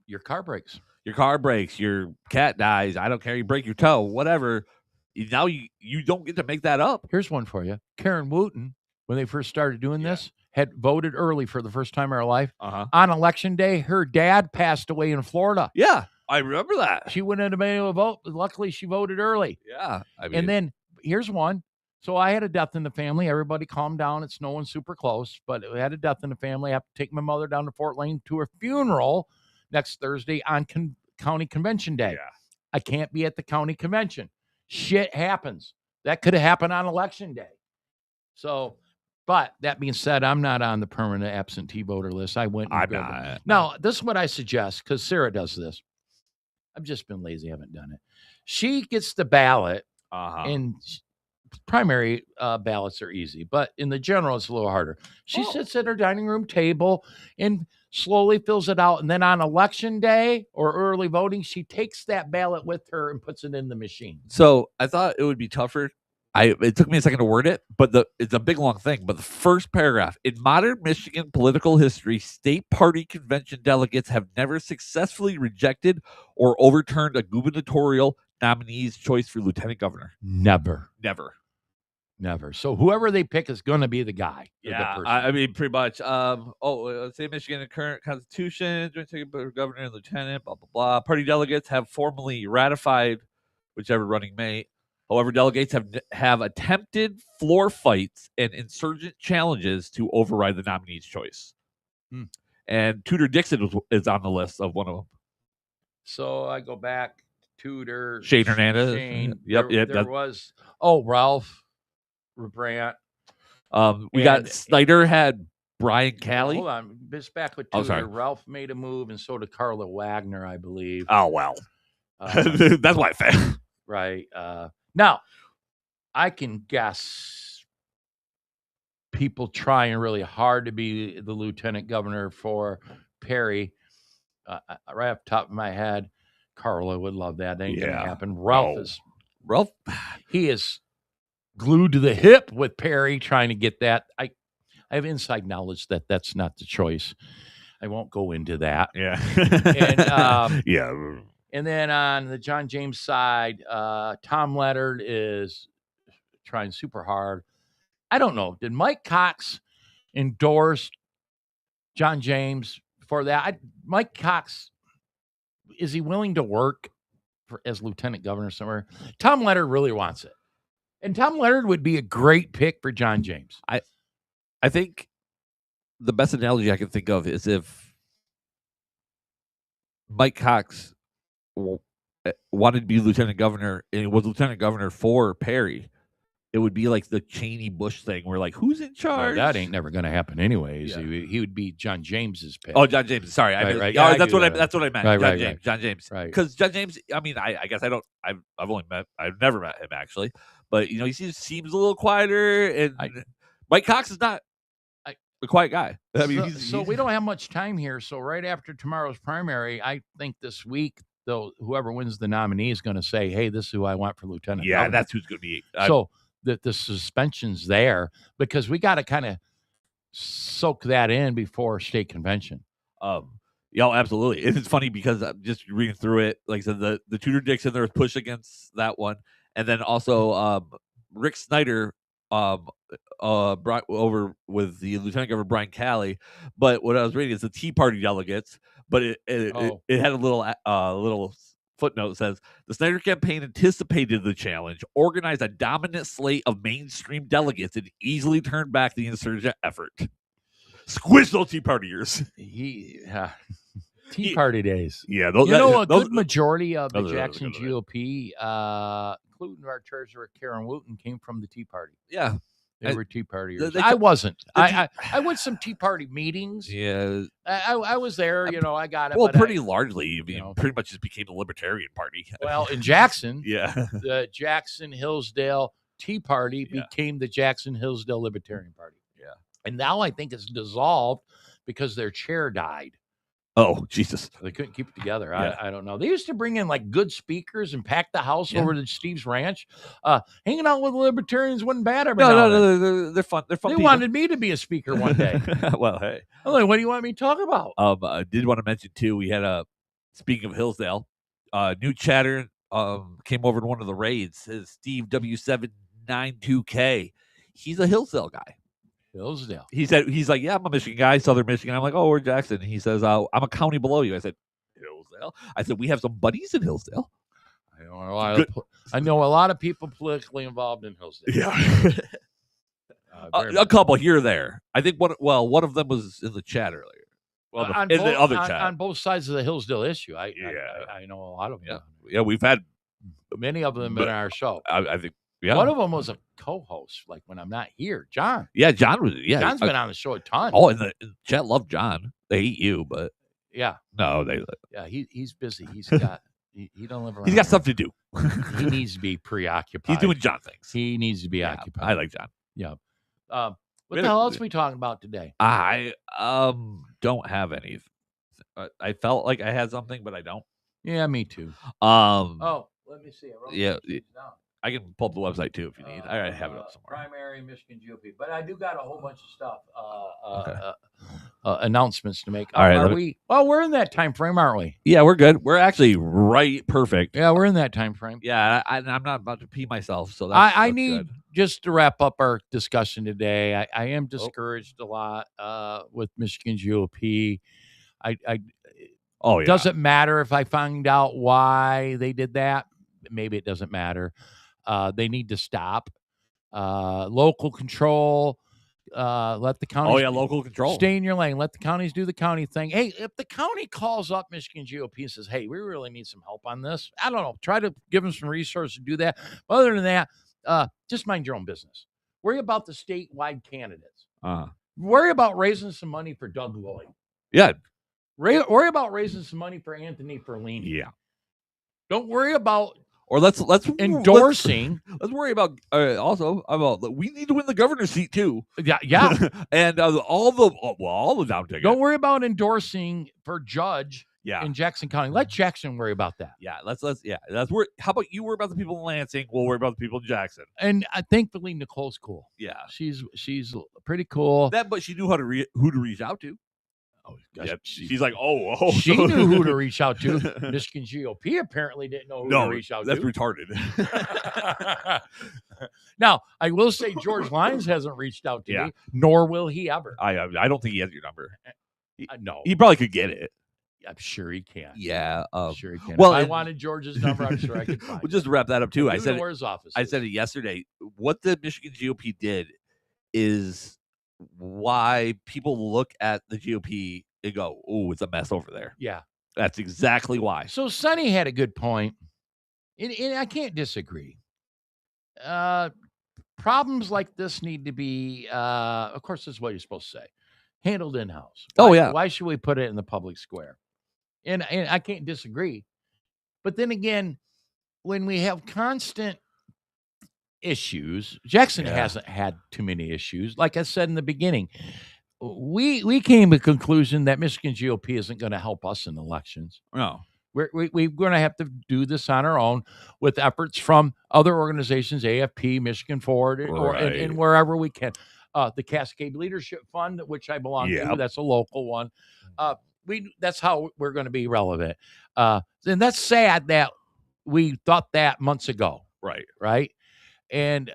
Your car breaks. Your cat dies. I don't care. You break your toe, whatever. Now you don't get to make that up. Here's one for you. Karen Wooten, when they first started doing this, had voted early for the first time in her life. On election day, her dad passed away in Florida. Yeah, I remember that. She wouldn't have been able to vote, but luckily she voted early. Yeah. And then here's one. So I had a death in the family. Everybody calm down. It's no one super close, but we had a death in the family. I have to take my mother down to Fort Lane to her funeral next Thursday on county convention day. Yeah. I can't be at the county convention. Shit happens. That could have happened on election day. So But that being said, I'm not on the permanent absentee voter list. I went. I'm not. Now, this is what I suggest because Sarah does this. I've just been lazy. I haven't done it. She gets the ballot, and primary ballots are easy, but in the general, it's a little harder. She sits at her dining room table and slowly fills it out. And then on election day or early voting, she takes that ballot with her and puts it in the machine. So I thought it would be tougher. It took me a second to word it, but it's a big long thing. But the first paragraph: in modern Michigan political history, state party convention delegates have never successfully rejected or overturned a gubernatorial nominee's choice for lieutenant governor. Never. So whoever they pick is going to be the guy. Yeah, the I mean, pretty much. Let's say Michigan current constitution, joint secretary, governor and lieutenant, blah blah blah. Party delegates have formally ratified whichever running mate. However, delegates have attempted floor fights and insurgent challenges to override the nominee's choice. And Tudor Dixon is on the list of one of them. So I go back. Tudor, Shane Hernandez. Yep. There was Ralph Rebrandt. We got Snyder had Brian Calley. Hold on, just back with Tudor. Ralph made a move, and so did Carla Wagner, I believe. Oh well, that's why I failed. Right. Now, I can guess people trying really hard to be the lieutenant governor for Perry. Right off the top of my head, Carla would love that. That ain't going to happen. Ralph, he is glued to the hip with Perry trying to get that. I have inside knowledge that that's not the choice. I won't go into that. Yeah. And, And then on the John James side, Tom Leonard is trying super hard. I don't know. Did Mike Cox endorse John James for that? Mike Cox, is he willing to work as lieutenant governor somewhere? Tom Leonard really wants it. And Tom Leonard would be a great pick for John James. I think the best analogy I can think of is if Mike Cox wanted to be lieutenant governor and was lieutenant governor for Perry, it would be like the Cheney Bush thing where like, who's in charge? No, that ain't never going to happen anyways. Yeah. He would be John James's pick. Oh, John James. Sorry. That's what I meant. John James. Right. Because John James, I mean, I guess I've never met him actually, but he seems a little quieter, and Mike Cox is not a quiet guy. I mean, so we don't have much time here. So right after tomorrow's primary, I think this week, though, whoever wins the nominee is going to say, hey, this is who I want for lieutenant governor. That's who's going to be. So the suspension's there because we got to kind of soak that in before state convention. Absolutely. And it's funny because I'm just reading through it. Like I said, the Tudor Dixon, there was push against that one. And then also Rick Snyder brought over with the lieutenant governor Brian Calley. But what I was reading is the Tea Party delegates, but it had a little footnote that says the Snyder campaign anticipated the challenge, organized a dominant slate of mainstream delegates, and easily turned back the insurgent effort. Squish those Tea Partiers. Tea Party days. Yeah. A good majority of the Jackson GOP, including our treasurer Karen Wooten, came from the Tea Party. Yeah. They were Tea Partiers. I wasn't. I went some Tea Party meetings. Yeah. I was there. I got it. Well, pretty largely, pretty much just became the Libertarian Party. Well, in Jackson, the Jackson Hillsdale Tea Party became the Jackson Hillsdale Libertarian Party. Yeah. And now I think it's dissolved because their chair died. Oh, Jesus. They couldn't keep it together. Yeah. I don't know. They used to bring in like good speakers and pack the house over to Steve's ranch. Hanging out with the Libertarians wasn't bad. No, they're fun. They're fun. They people. wanted me to be a speaker one day. Well, hey. I'm like, what do you want me to talk about? I did want to mention too, we had speaking of Hillsdale, new chatter came over to one of the raids. Says Steve W792K. He's a Hillsdale guy. Hillsdale. He's like, yeah, I'm a Michigan guy, Southern Michigan. I'm like, oh, we're Jackson. He says, I'm a county below you. I said, Hillsdale. I said, we have some buddies in Hillsdale. I know a lot of people politically involved in Hillsdale. Yeah. A couple here or there. I think one of them was in the chat earlier. Well, the other chat. On both sides of the Hillsdale issue. I know a lot of them. Yeah, we've had many of them in our show. I think Yeah. One of them was a co-host, like when I'm not here. John. Yeah, John was. Yeah, John's been on the show a ton. Oh, and the chat loved John. They hate you, but yeah, no, they. Yeah, he's busy. He's got he don't live around. He's got stuff to do. He needs to be preoccupied. He's doing John things. He needs to be occupied. I like John. Yeah. What the hell else are we talking about today? I don't have any. I felt like I had something, but I don't. Yeah, me too. Oh, let me see. I can pull up the website too if you need. I have it up somewhere. Primary Michigan GOP, but I do got a whole bunch of stuff. Announcements to make. All right, are we? Well, we're in that time frame, aren't we? Yeah, we're good. We're actually right perfect. Yeah, we're in that time frame. Yeah, I'm not about to pee myself, so I that's need good. Just to wrap up our discussion today. I am discouraged a lot with Michigan GOP. Doesn't matter if I find out why they did that. Maybe it doesn't matter. They need to stop. Local control. Let the counties. Oh yeah, local control. Stay in your lane. Let the counties do the county thing. Hey, if the county calls up Michigan GOP and says, "Hey, we really need some help on this," I don't know. Try to give them some resources to do that. But other than that, just mind your own business. Worry about the statewide candidates. Worry about raising some money for Doug Lloyd. Yeah. Worry about raising some money for Anthony Perlini. Yeah. Don't worry about. Or let's endorsing. Let's worry about also about we need to win the governor's seat too. Yeah, and all the down tickets. Don't worry about endorsing for judge. Yeah. In Jackson County, let Jackson worry about that. Yeah, let's worry. How about you worry about the people in Lansing? We'll worry about the people in Jackson. And thankfully, Nicole's cool. Yeah, she's pretty cool. But she knew who to reach out to. Oh, gosh, yep. She's like, oh, she knew who to reach out to. Michigan GOP apparently didn't know who to reach out to. That's retarded. Now, I will say George Lyons hasn't reached out to me, nor will he ever. I don't think he has your number. No, he probably could get it. I'm sure he can. Yeah, I'm sure he can. Well, if I wanted George's number, I'm sure I could find. Well, just to wrap that up too. I said where his office. I said it yesterday. What the Michigan GOP did is why people look at the GOP and go, "Oh, it's a mess over there." Yeah, that's exactly why. So Sonny had a good point, and I can't disagree. Problems like this need to be, of course, this is what you're supposed to say, handled in-house. Why should we put it in the public square? And I can't disagree. But then again, when we have constant issues, Jackson hasn't had too many issues. Like I said in the beginning, we came to the conclusion that Michigan GOP isn't going to help us in elections. No. We're going to have to do this on our own with efforts from other organizations, AFP, Michigan Forward, and wherever we can. The Cascade Leadership Fund, which I belong to, that's a local one. That's how we're going to be relevant. And that's sad that we thought that months ago. Right. And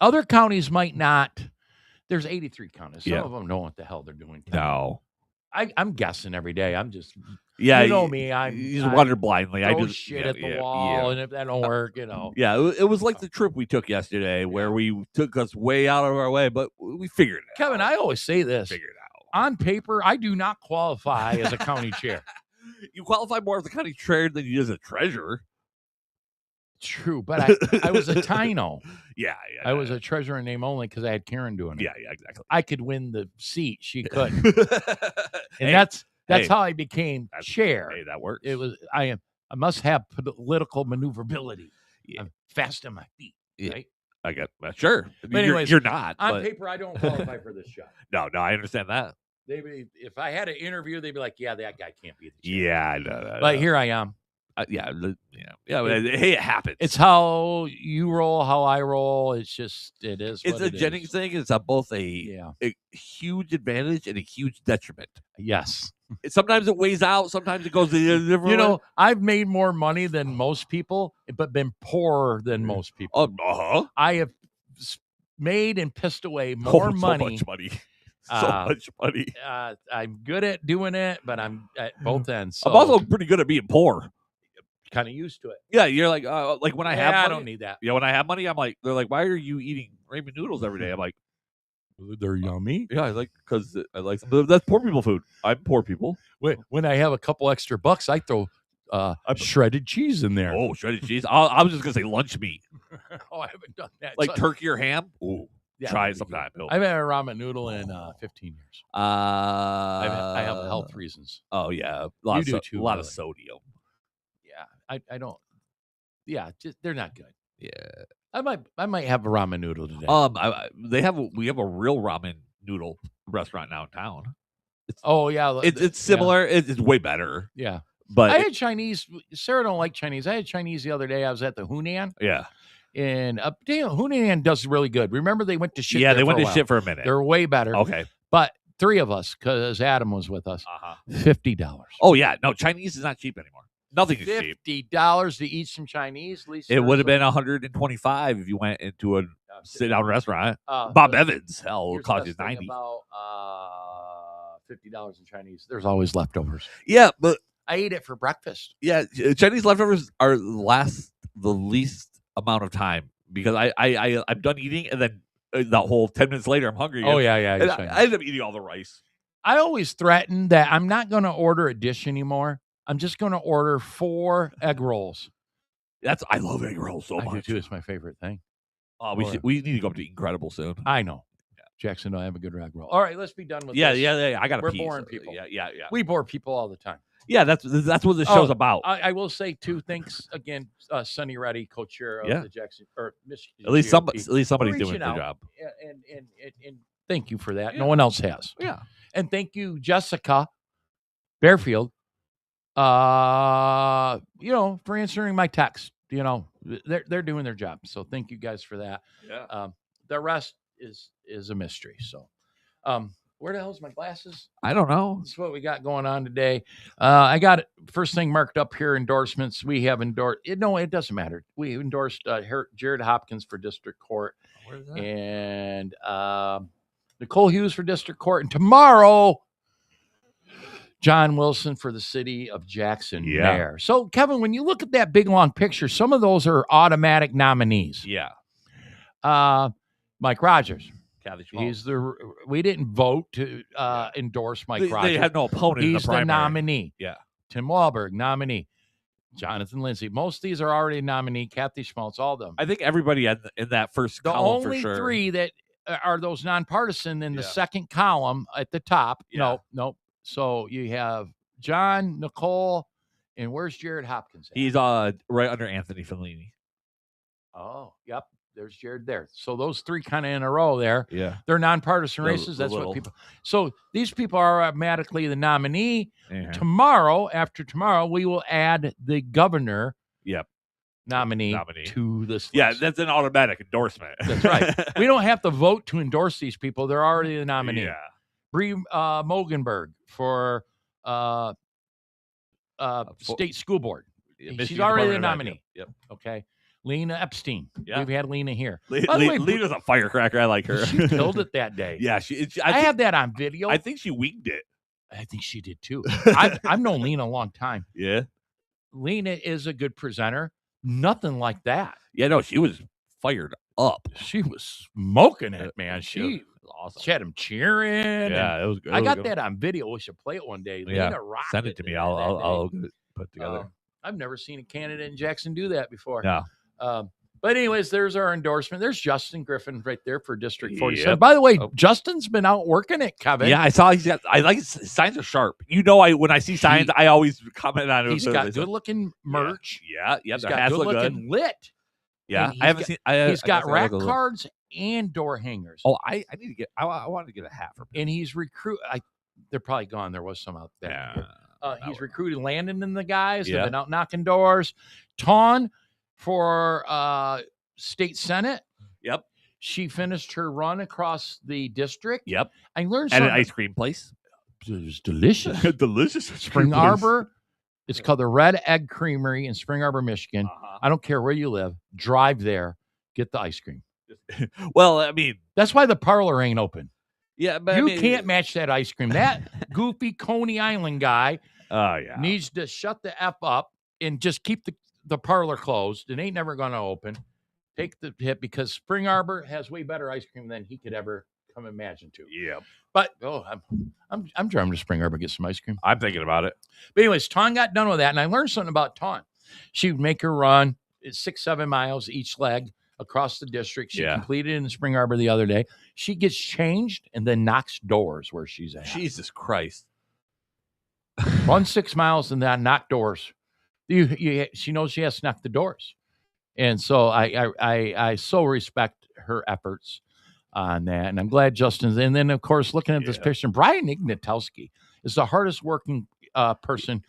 other counties might not. There's 83 counties. Some of them know what the hell they're doing. No. I'm guessing every day. I'm just, you know me. You just wander blindly. I just shit at the wall, and if that don't work, Yeah, it was like the trip we took yesterday, where we took us way out of our way, but we figured it out. Kevin, I always say this. Figured it out. On paper, I do not qualify as a county chair. You qualify more as a county chair than you as a treasurer. True, but I was a Tino. I was a treasurer in name only because I had Karen doing it. Yeah, exactly. I could win the seat. She couldn't. And that's how I became chair. Hey, that works. It was I must have political maneuverability. Yeah. I'm fast on my feet. Right? I get sure. But anyways, you're not. On paper, I don't qualify for this job. No, I understand that. If I had an interview, they'd be like, "Yeah, that guy can't be the chair." Yeah, I know that. But here I am. Hey, it happens. It's how you roll, how I roll. It is. It's a Jennings thing. It's both a huge advantage and a huge detriment. Yes. Sometimes it weighs out. Sometimes it goes the different way. I've made more money than most people, but been poorer than most people. I have made and pissed away more money. So much money. So much money. I'm good at doing it, but I'm at both ends. So. I'm also pretty good at being poor. Kind of used to it. Yeah, you're like when I have money, I don't need that. Yeah, when I have money, I'm like, they're like, why are you eating ramen noodles every day? I'm like, they're yummy. Yeah, because I like them. That's poor people food. I'm poor people. When I have a couple extra bucks, I throw shredded cheese in there. Oh, shredded cheese. I was just gonna say lunch meat, Oh, I haven't done that. like So- turkey or ham. Ooh, Yeah, try that'd it be good. sometime. Bill. I've had a ramen noodle in 15 years. I have health reasons. Oh yeah, You do too, A lot really. of sodium. Yeah, I don't. Yeah, just, they're not good. Yeah. I might have a ramen noodle today. We have a real ramen noodle restaurant now in town. oh yeah, It's similar. It's way better, Yeah, but I had Chinese. Sarah don't like Chinese. I had Chinese the other day. I was at the Hunan, yeah, and Hunan does really good. Remember they went to shit. yeah. there They for went a to while. shit for a minute. They're way better. Okay. But 3 of us, because Adam was with us, Uh-huh. $50. Oh yeah, no, Chinese is not cheap anymore. Nothing is cheap. $50 to eat some Chinese. At least It would have been 125 if you went into a sit-down restaurant. Bob but Evans, hell, here's will cost the you best thing 90. About $50 in Chinese. There's always leftovers. Yeah, but I ate it for breakfast. yeah, Chinese leftovers are the least amount of time because I'm done eating and then the whole 10 minutes later I'm hungry. Oh again. yeah. And I end up eating all the rice. I always threaten that I'm not going to order a dish anymore. I'm just going to order 4 egg rolls. I love egg rolls so I do much. too. It's my favorite thing. We need to go up to Incredible soon. I know. Jackson don't have a good egg roll. All right, let's be done with Yeah. this. I got to We're pee. boring people. Yeah. We bore people all the time. Yeah, that's what this show's about. I will say too. Thanks again, Sonny Reddy, co-chair of the Jackson or Michigan. At least GOP, somebody's doing reaching the out. job. And thank you for that. Yeah. No one else has. Yeah. And thank you, Jessica Bearfield. For answering my text. They're doing their job. So thank you guys for that. Yeah. The rest is a mystery. So, where the hell's my glasses? I don't know. This is what we got going on today. I got first thing marked up here, endorsements. We have endorsed it. No, it doesn't matter. We endorsed Jared Hopkins for district court Where's that? and Nicole Hughes for district court. And tomorrow, John Wilson for the city of Jackson mayor. So, Kevin, when you look at that big, long picture, some of those are automatic nominees. Yeah. Mike Rogers. He's We didn't vote to endorse Mike Rogers. They had no opponent in the He's primary. the nominee. Yeah. Tim Wahlberg, nominee. Jonathan Lindsay. Most of these are already nominee. Kathy Schmaltz, all of them. I think everybody in that first The column only for sure. 3 that are those nonpartisan in the second column at the top. Yeah. Nope. So you have John, Nicole, and where's Jared Hopkins at? He's right under Anthony Fellini. Oh, yep. There's Jared there. So those 3 kind of in a row there. Yeah. They're nonpartisan races. That's what people. So these people are automatically the nominee. Yeah. Tomorrow, after tomorrow, we will add the governor nominee to this list. Yeah, that's an automatic endorsement. That's right. We don't have to vote to endorse these people. They're already the nominee. Yeah. Bree Mogenberg for state school board. She's already the nominee. Yep. Okay. Lena Epstein. Yeah. We've had Lena here. By the way, Lena's a firecracker. I like her. She killed it that day. Yeah, I have that on video. I think she winged it. I think she did too. I've known Lena a long time. Yeah. Lena is a good presenter. Nothing like that. Yeah, no, she was fired up. She was smoking it, man. It She was awesome. had him cheering. Yeah, it was good. I got that on video. We should play it one day. Yeah, Lena rocked send it to me. I'll get it put together. I've never seen a candidate in Jackson do that before. Yeah. But anyways, there's our endorsement. There's Justin Griffin right there for District 47. Yep. By the way, Justin's been out working it, Kevin. Yeah, I saw. I like his signs are sharp. When I see signs, I always comment on it. He's got good looking merch. Yeah. He's got good looking lit. Yeah, I haven't seen. He's got rack cards and door hangers. Oh, I need to get. I wanted to get a hat for him. And he's they're probably gone. There was some out there. Yeah. He's recruited Landon and the guys. They've been out knocking doors. Tawn for state senate. Yep. She finished her run across the district. Yep. I learned at something. An ice cream place. It was delicious. Delicious. Spring Arbor. It's called the Red Egg Creamery in Spring Arbor, Michigan. I don't care where you live. Drive there. Get the ice cream. Well, I mean, that's why the parlor ain't open. Yeah, but you can't match that ice cream. That goofy Coney Island guy needs to shut the F up and just keep the parlor closed. It ain't never going to open. Take the hit because Spring Arbor has way better ice cream than he could ever come imagine to. Yeah. But I'm driving to Spring Arbor to get some ice cream. I'm thinking about it. But anyways, Tawn got done with that, and I learned something about Tawn. She would make her run 6-7 miles each leg across the district. She completed it in Spring Arbor the other day. She gets changed and then knocks doors where she's at. Jesus Christ. Run 6 miles and then knock doors. She knows she has to knock the doors. And so I so respect her efforts on that. And I'm glad Justin's. And then, of course, looking at this picture, Brian Ignatowski is the hardest working person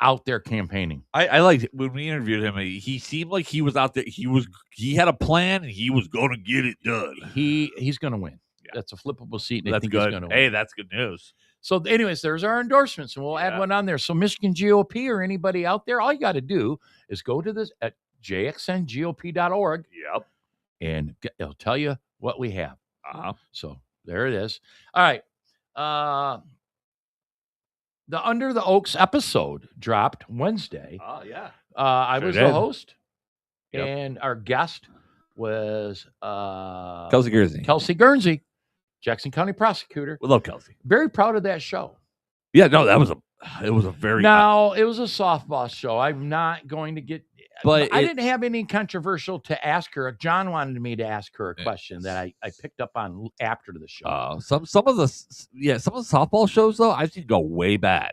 out there campaigning. I liked it. When we interviewed him, he seemed like he was out there. He had a plan and he was going to get it done. He's going to win. Yeah. That's a flippable seat. And that's good. Hey, that's good news. So anyways, there's our endorsements, and we'll add one on there. So Michigan GOP or anybody out there, all you got to do is go to this at jxngop.org. Yep. And it'll tell you what we have. Uh-huh. So there it is. All right. The Under the Oaks episode dropped Wednesday. Oh, yeah. I was the host, and our guest was Kelsey Guernsey, Jackson County prosecutor. We love Kelsey. Very proud of that show. Yeah, no, it was a very. Now, it was a softball show. I'm not going to get. But I didn't have any controversial to ask her. John wanted me to ask her a question that I picked up on after the show. Some of the softball shows though I've seen go way bad.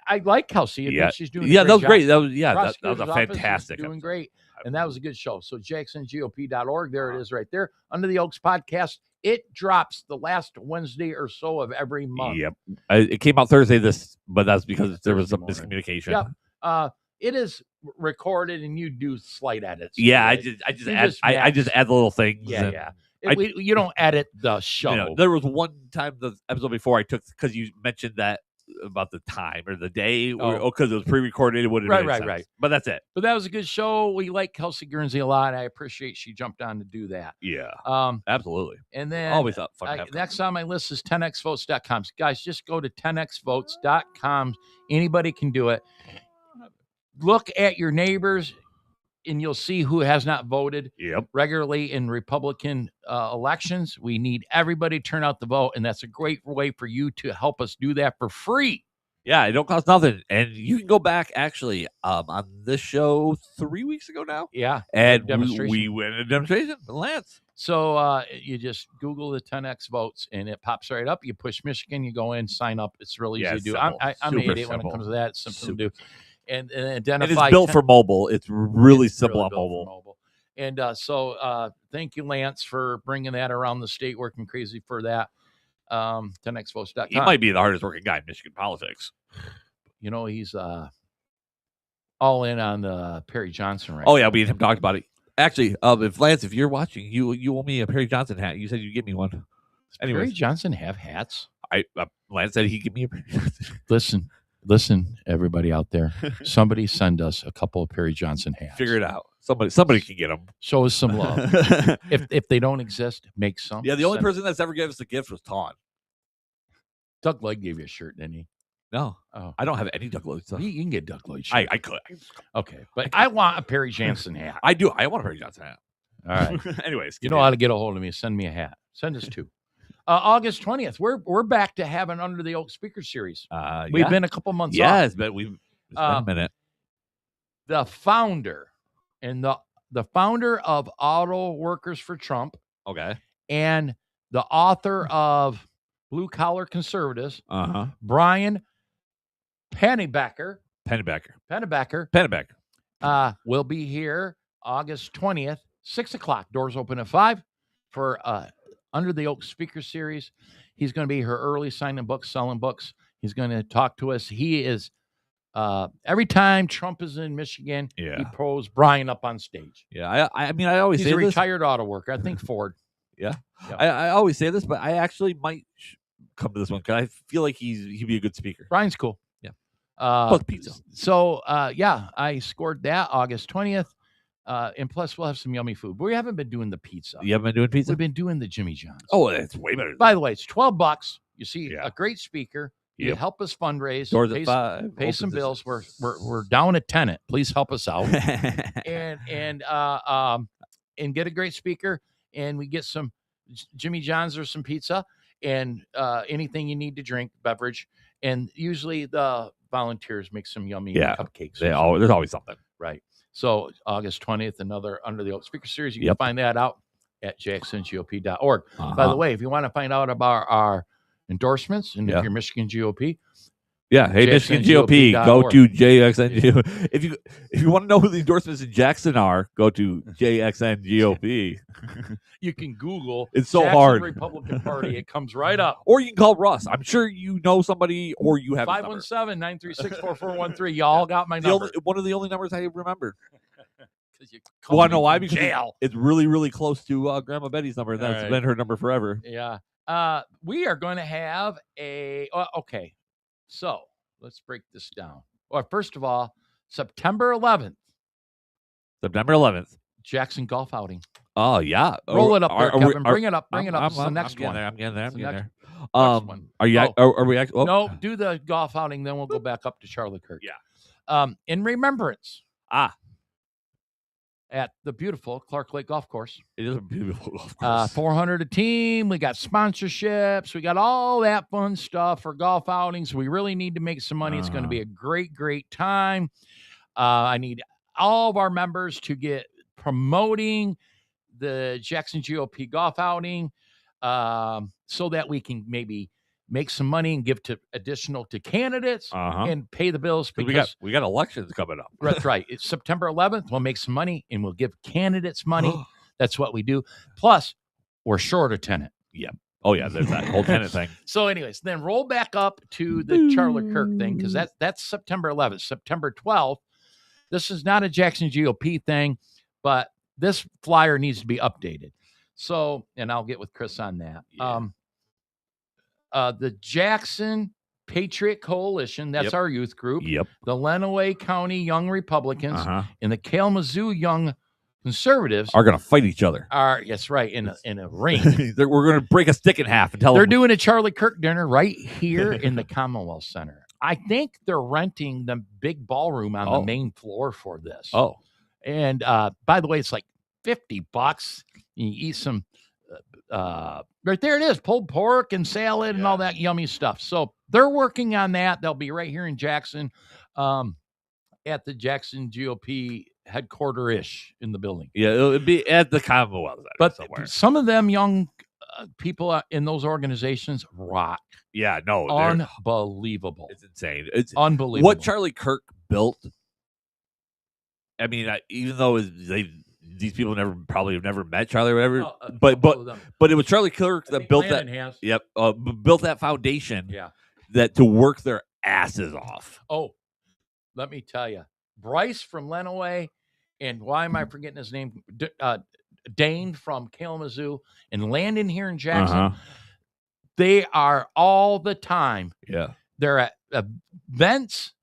I like Kelsey. I think she's doing. That was job. Great. That was a fantastic. Doing great, and that was a good show. So JacksonGOP.org. There it is, right there. Under the Oaks podcast. It drops the last Wednesday or so of every month. Yep. It came out Thursday but that's because there was some miscommunication. Yep. It is recorded and you do slight edits. Yeah, right? I just add the little things. Yeah. You don't edit the show. There was one time the episode before I took because you mentioned that about the time or the day because it was pre-recorded. It wouldn't right. But that's it. But that was a good show. We like Kelsey Guernsey a lot. I appreciate she jumped on to do that. Yeah. Absolutely. And then always thought fun. Next on my list is 10xvotes.com. Guys, just go to 10xvotes.com. Anybody can do it. Look at your neighbors and you'll see who has not voted regularly in Republican elections. We need everybody to turn out the vote, and that's a great way for you to help us do that for free. Yeah, it don't cost nothing. And you can go back, actually, on this show 3 weeks ago now. Yeah. And we went a demonstration with Lance. So you just Google the 10X votes, and it pops right up. You push Michigan, you go in, sign up. It's really easy to do. I'm an idiot when it comes to that. It's simple to do. And identify. And it's built for mobile. It's really simple on mobile. And so thank you, Lance, for bringing that around the state, working crazy for that. 10xvotes.com. He might be the hardest working guy in Michigan politics. You know, he's all in on the Perry Johnson right now. Yeah, we and him talked about it. Actually, if Lance, if you're watching, you owe me a Perry Johnson hat. You said you'd give me one. Anyway, Perry Johnson have hats? Lance said he'd give me a Perry Johnson. Listen, everybody out there. Somebody send us a couple of Perry Johnson hats. Figure it out. Somebody can get them. Show us some love. if they don't exist, make some. Yeah, the only person that's ever given us a gift was Tawn. Doug Lloyd gave you a shirt, didn't he? No. Oh. I don't have any Doug Lloyd stuff. You can get Doug Lloyd shirt. I could. Okay, but I want a Perry Johnson hat. I do. I want a Perry Johnson hat. All right. Anyways. You know how to get a hold of me. Send me a hat. Send us two. August 20th, we're back to having Under the Oak Speaker Series. We've been a couple months off. Yeah, it's been a minute. The founder and the founder of Auto Workers for Trump. Okay. And the author of Blue Collar Conservatives, Brian Pennebaker, will be here August 20th, 6 o'clock. Doors open at 5 for Under the Oak Speaker Series. He's going to be here early, signing books, selling books. He's going to talk to us. He is, every time Trump is in Michigan, he pulls Brian up on stage. Yeah, I mean, I always say this. He's a retired auto worker. I think Ford. Yeah. I always say this, but I actually might come to this one because I feel like he'd be a good speaker. Brian's cool. Yeah. Plus pizza. So, I scored that August 20th. And plus, we'll have some yummy food. But we haven't been doing the pizza. You haven't been doing pizza? We've been doing the Jimmy John's. Oh, it's way better. By the way, it's $12. You see a great speaker. You help us fundraise. Doors at 5. Pay some bills. We're down a tenant. Please help us out. and get a great speaker. And we get some Jimmy John's or some pizza, and anything you need to drink, beverage. And usually the volunteers make some yummy cupcakes. There's always something. Right. So August 20th, another Under the Oak Speaker Series. You can find that out at jacksongop.org. By the way, if you want to find out about our endorsements, and if you're Michigan GOP, hey, Michigan GOP, go to JXN. If you want to know who the endorsements in Jackson are, go to JXN GOP. You can Google it's so Jackson hard. Republican Party. It comes right up. Or you can call Russ. I'm sure you know somebody, or you have 517-936-4413. Y'all got my number. One of the only numbers I remember. Well, I know why, because jail. It's really, really close to Grandma Betty's number. And that's been her number forever. Yeah. We are going to have okay. So let's break this down. Well, first of all, September 11th. Jackson golf outing. Oh, yeah. Roll it up there, Kevin. Bring it up. It's the next one. I'm getting there. Next one. Are you? Are we? Oh. No, do the golf outing, then we'll go back up to Charlie Kirk. Yeah. In remembrance. At the beautiful Clark Lake Golf Course. It is a beautiful golf course. 400 a team. We got sponsorships. We got all that fun stuff for golf outings. We really need to make some money. It's going to be a great, great time. I need all of our members to get promoting the Jackson GOP golf outing so that we can maybe make some money and give additional to candidates and pay the bills. Because we got elections coming up. That's right. It's September 11th. We'll make some money and we'll give candidates money. That's what we do. Plus, we're short a tenant. Yeah. Oh, yeah. There's that whole tenant thing. So anyways, then roll back up to the Charlie Kirk thing, because that's September 11th. September 12th. This is not a Jackson GOP thing, but this flyer needs to be updated. So, and I'll get with Chris on that. Yeah. The Jackson Patriot Coalition, that's our youth group. Yep. The Lenawee County Young Republicans and the Kalamazoo Young Conservatives are going to fight each other. Yes, right, in a ring. We're going to break a stick in half and tell they're them. doing a Charlie Kirk dinner right here in the Commonwealth Center. I think they're renting the big ballroom on the main floor for this. Oh. And by the way, it's like $50. You eat some right there it is, pulled pork and salad and all that yummy stuff. So they're working on that. They'll be right here in Jackson at the Jackson GOP headquarter-ish in the building. Yeah, it'll be at the Commonwealth Center but somewhere. Some of them young people in those organizations rock. Yeah, no. Unbelievable. It's insane. It's unbelievable. What Charlie Kirk built, I mean, even though these people probably have never met Charlie or whatever, but it was Charlie Kirk that built that. Has. Yep, built that foundation. Yeah, that to work their asses off. Oh, let me tell you, Bryce from Lenawee, and why am I forgetting his name? Dane from Kalamazoo, and Landon here in Jackson. They are all the time. Yeah, they're at events.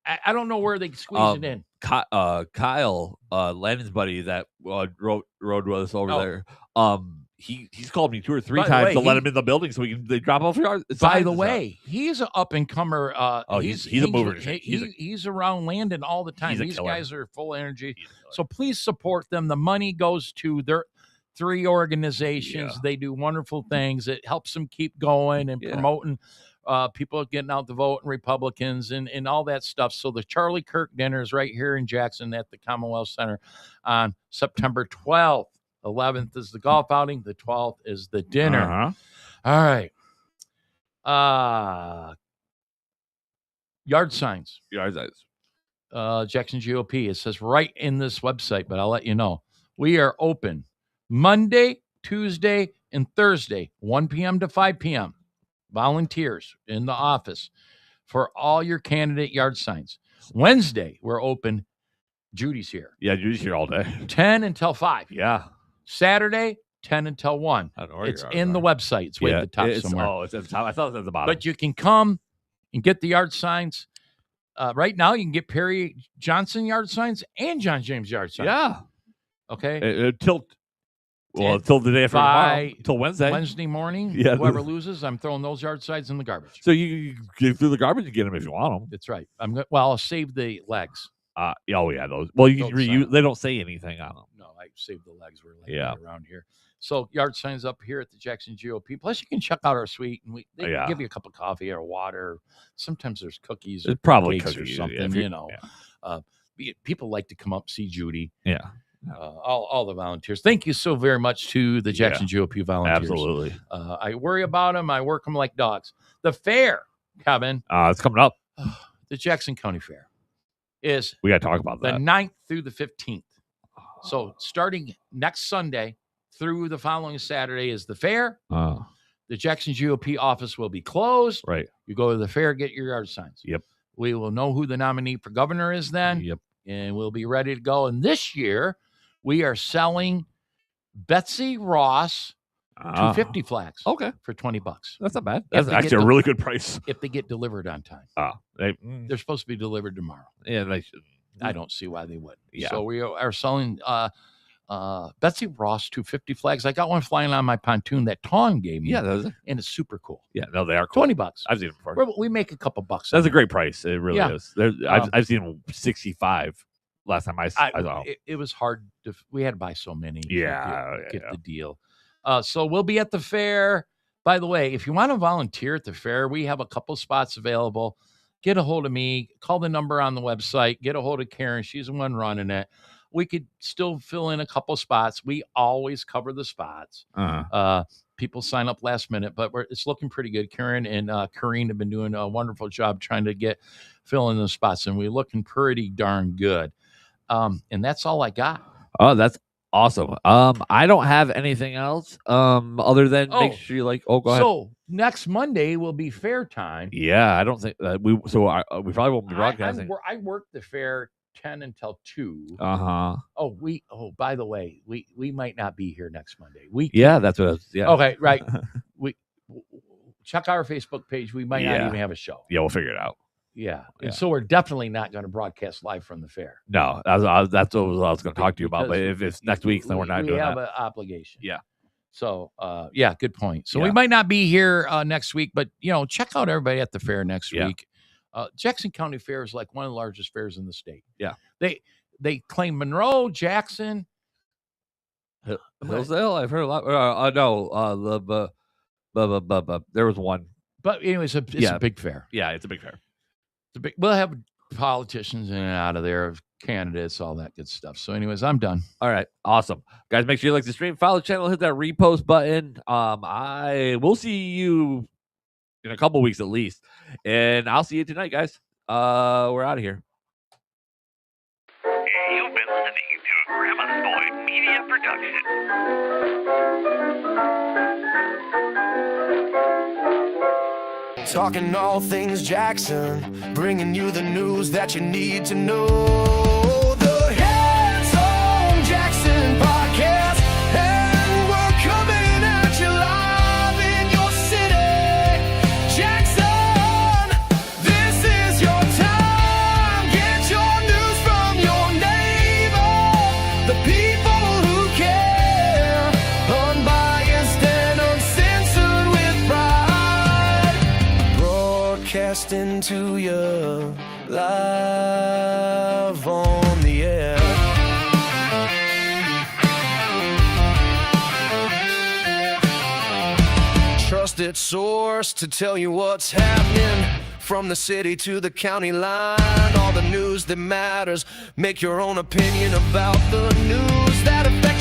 I don't know where they squeeze it in. Kyle, Landon's buddy that rode with us over there. He's called me 2 or 3 times to let him in the building so they drop off yard. By the way, he's an up and comer. He's a mover. He's around Landon all the time. These guys are full of energy. So please support them. The money goes to their 3 organizations. Yeah. They do wonderful things. It helps them keep going and promoting people getting out to vote and Republicans and all that stuff. So the Charlie Kirk dinner is right here in Jackson at the Commonwealth Center on September 12th. 11th is the golf outing. The 12th is the dinner. All right. Yard signs. Jackson GOP. It says right in this website, but I'll let you know. We are open Monday, Tuesday, and Thursday, 1 p.m. to 5 p.m. Volunteers in the office for all your candidate yard signs. Wednesday, we're open. Judy's here. Yeah, Judy's here all day. 10 until 5. Yeah. Saturday, 10 until 1. It's in the website. It's way at the top somewhere. Oh, it's at the top. I thought it was at the bottom. But you can come and get the yard signs. Right now, you can get Perry Johnson yard signs and John James yard signs. Yeah. Okay. Until the day after tomorrow. Until Wednesday. Wednesday morning. Yeah. Whoever loses, I'm throwing those yard signs in the garbage. So you get through the garbage and get them if you want them. That's right. I'll save the legs. Oh yeah, those. Well, you Don't can sign reuse. them. They don't say anything on them. No, I saved the legs. We're like Yeah. that around here. So yard signs up here at the Jackson GOP. Plus, you can check out our suite, and they can Yeah. give you a cup of coffee or water. Sometimes there's cookies or It's probably cakes or cookies, something. if You know, Yeah. People like to come up see Judy. Yeah. All the volunteers. Thank you so very much to the Jackson GOP volunteers. Absolutely. I worry about them. I work them like dogs. The fair, Kevin, It's coming up. the Jackson County Fair is We got to talk about the that. 9th through the 15th. So starting next Sunday through the following Saturday is the fair. The Jackson GOP office will be closed. Right. You go to the fair, get your yard signs. Yep. We will know who the nominee for governor is then. Yep. And we'll be ready to go. And this year, we are selling Betsy Ross 250 flags Okay. for $20. That's not bad. If That's they actually get a really good price. If they get delivered on time. They're supposed to be delivered tomorrow. Yeah, they should. I don't see why they wouldn't. Yeah. So we are selling Betsy Ross 250 flags. I got one flying on my pontoon that Tawn gave me. Yeah, and it's super cool. Yeah, no, they are cool. $20. I've seen them before. We make a couple bucks. That's on a great price. It really Yeah. is. I've seen them 65 last time I saw them. It was hard to. We had to buy so many. to Yeah, get the deal. So we'll be at the fair. By the way, if you want to volunteer at the fair, we have a couple spots available. Get a hold of me. Call the number on the website. Get a hold of Karen. She's the one running it. We could still fill in a couple spots. We always cover the spots. People sign up last minute, but it's looking pretty good. Karen and Kareen have been doing a wonderful job trying to fill in the spots, and we're looking pretty darn good. And that's all I got. Oh, that's awesome. I don't have anything else other than make sure you go ahead. So next Monday will be fair time. Yeah, I don't think we probably won't be broadcasting. I work the fair 10 until 2. By the way, we might not be here next Monday. That's what. Yeah. Okay, right. We check our Facebook page. We might not even have a show. Yeah, we'll figure it out. Yeah. And so we're definitely not going to broadcast live from the fair. No, that's what I was going to talk to you about. But if it's next week, then we're not doing that. We have an obligation. Yeah. So, good point. So we might not be here next week, but check out everybody at the fair next week. Jackson County Fair is like one of the largest fairs in the state. Yeah. They claim Monroe, Jackson, Hillsdale. I've heard a lot. No, there was one. But anyways, it's a big fair. Yeah, it's a big fair. We'll have politicians in and out of there, candidates, all that good stuff. So anyways, I'm done. All right. Awesome. Guys, make sure you like the stream, follow the channel, hit that repost button. I will see you in a couple weeks at least. And I'll see you tonight, guys. We're out of here. You've been listening to a Grandma's Boy Media Production. Talking all things Jackson, bringing you the news that you need to know. The Hands on Jackson podcast, and we're coming at you live in your city. Jackson, this is your time. Get your news from your neighbor, the people who care, unbiased and uncensored with pride. Broadcasting to you live on the air. Trusted source to tell you what's happening from the city to the county line. All the news that matters. Make your own opinion about the news that affects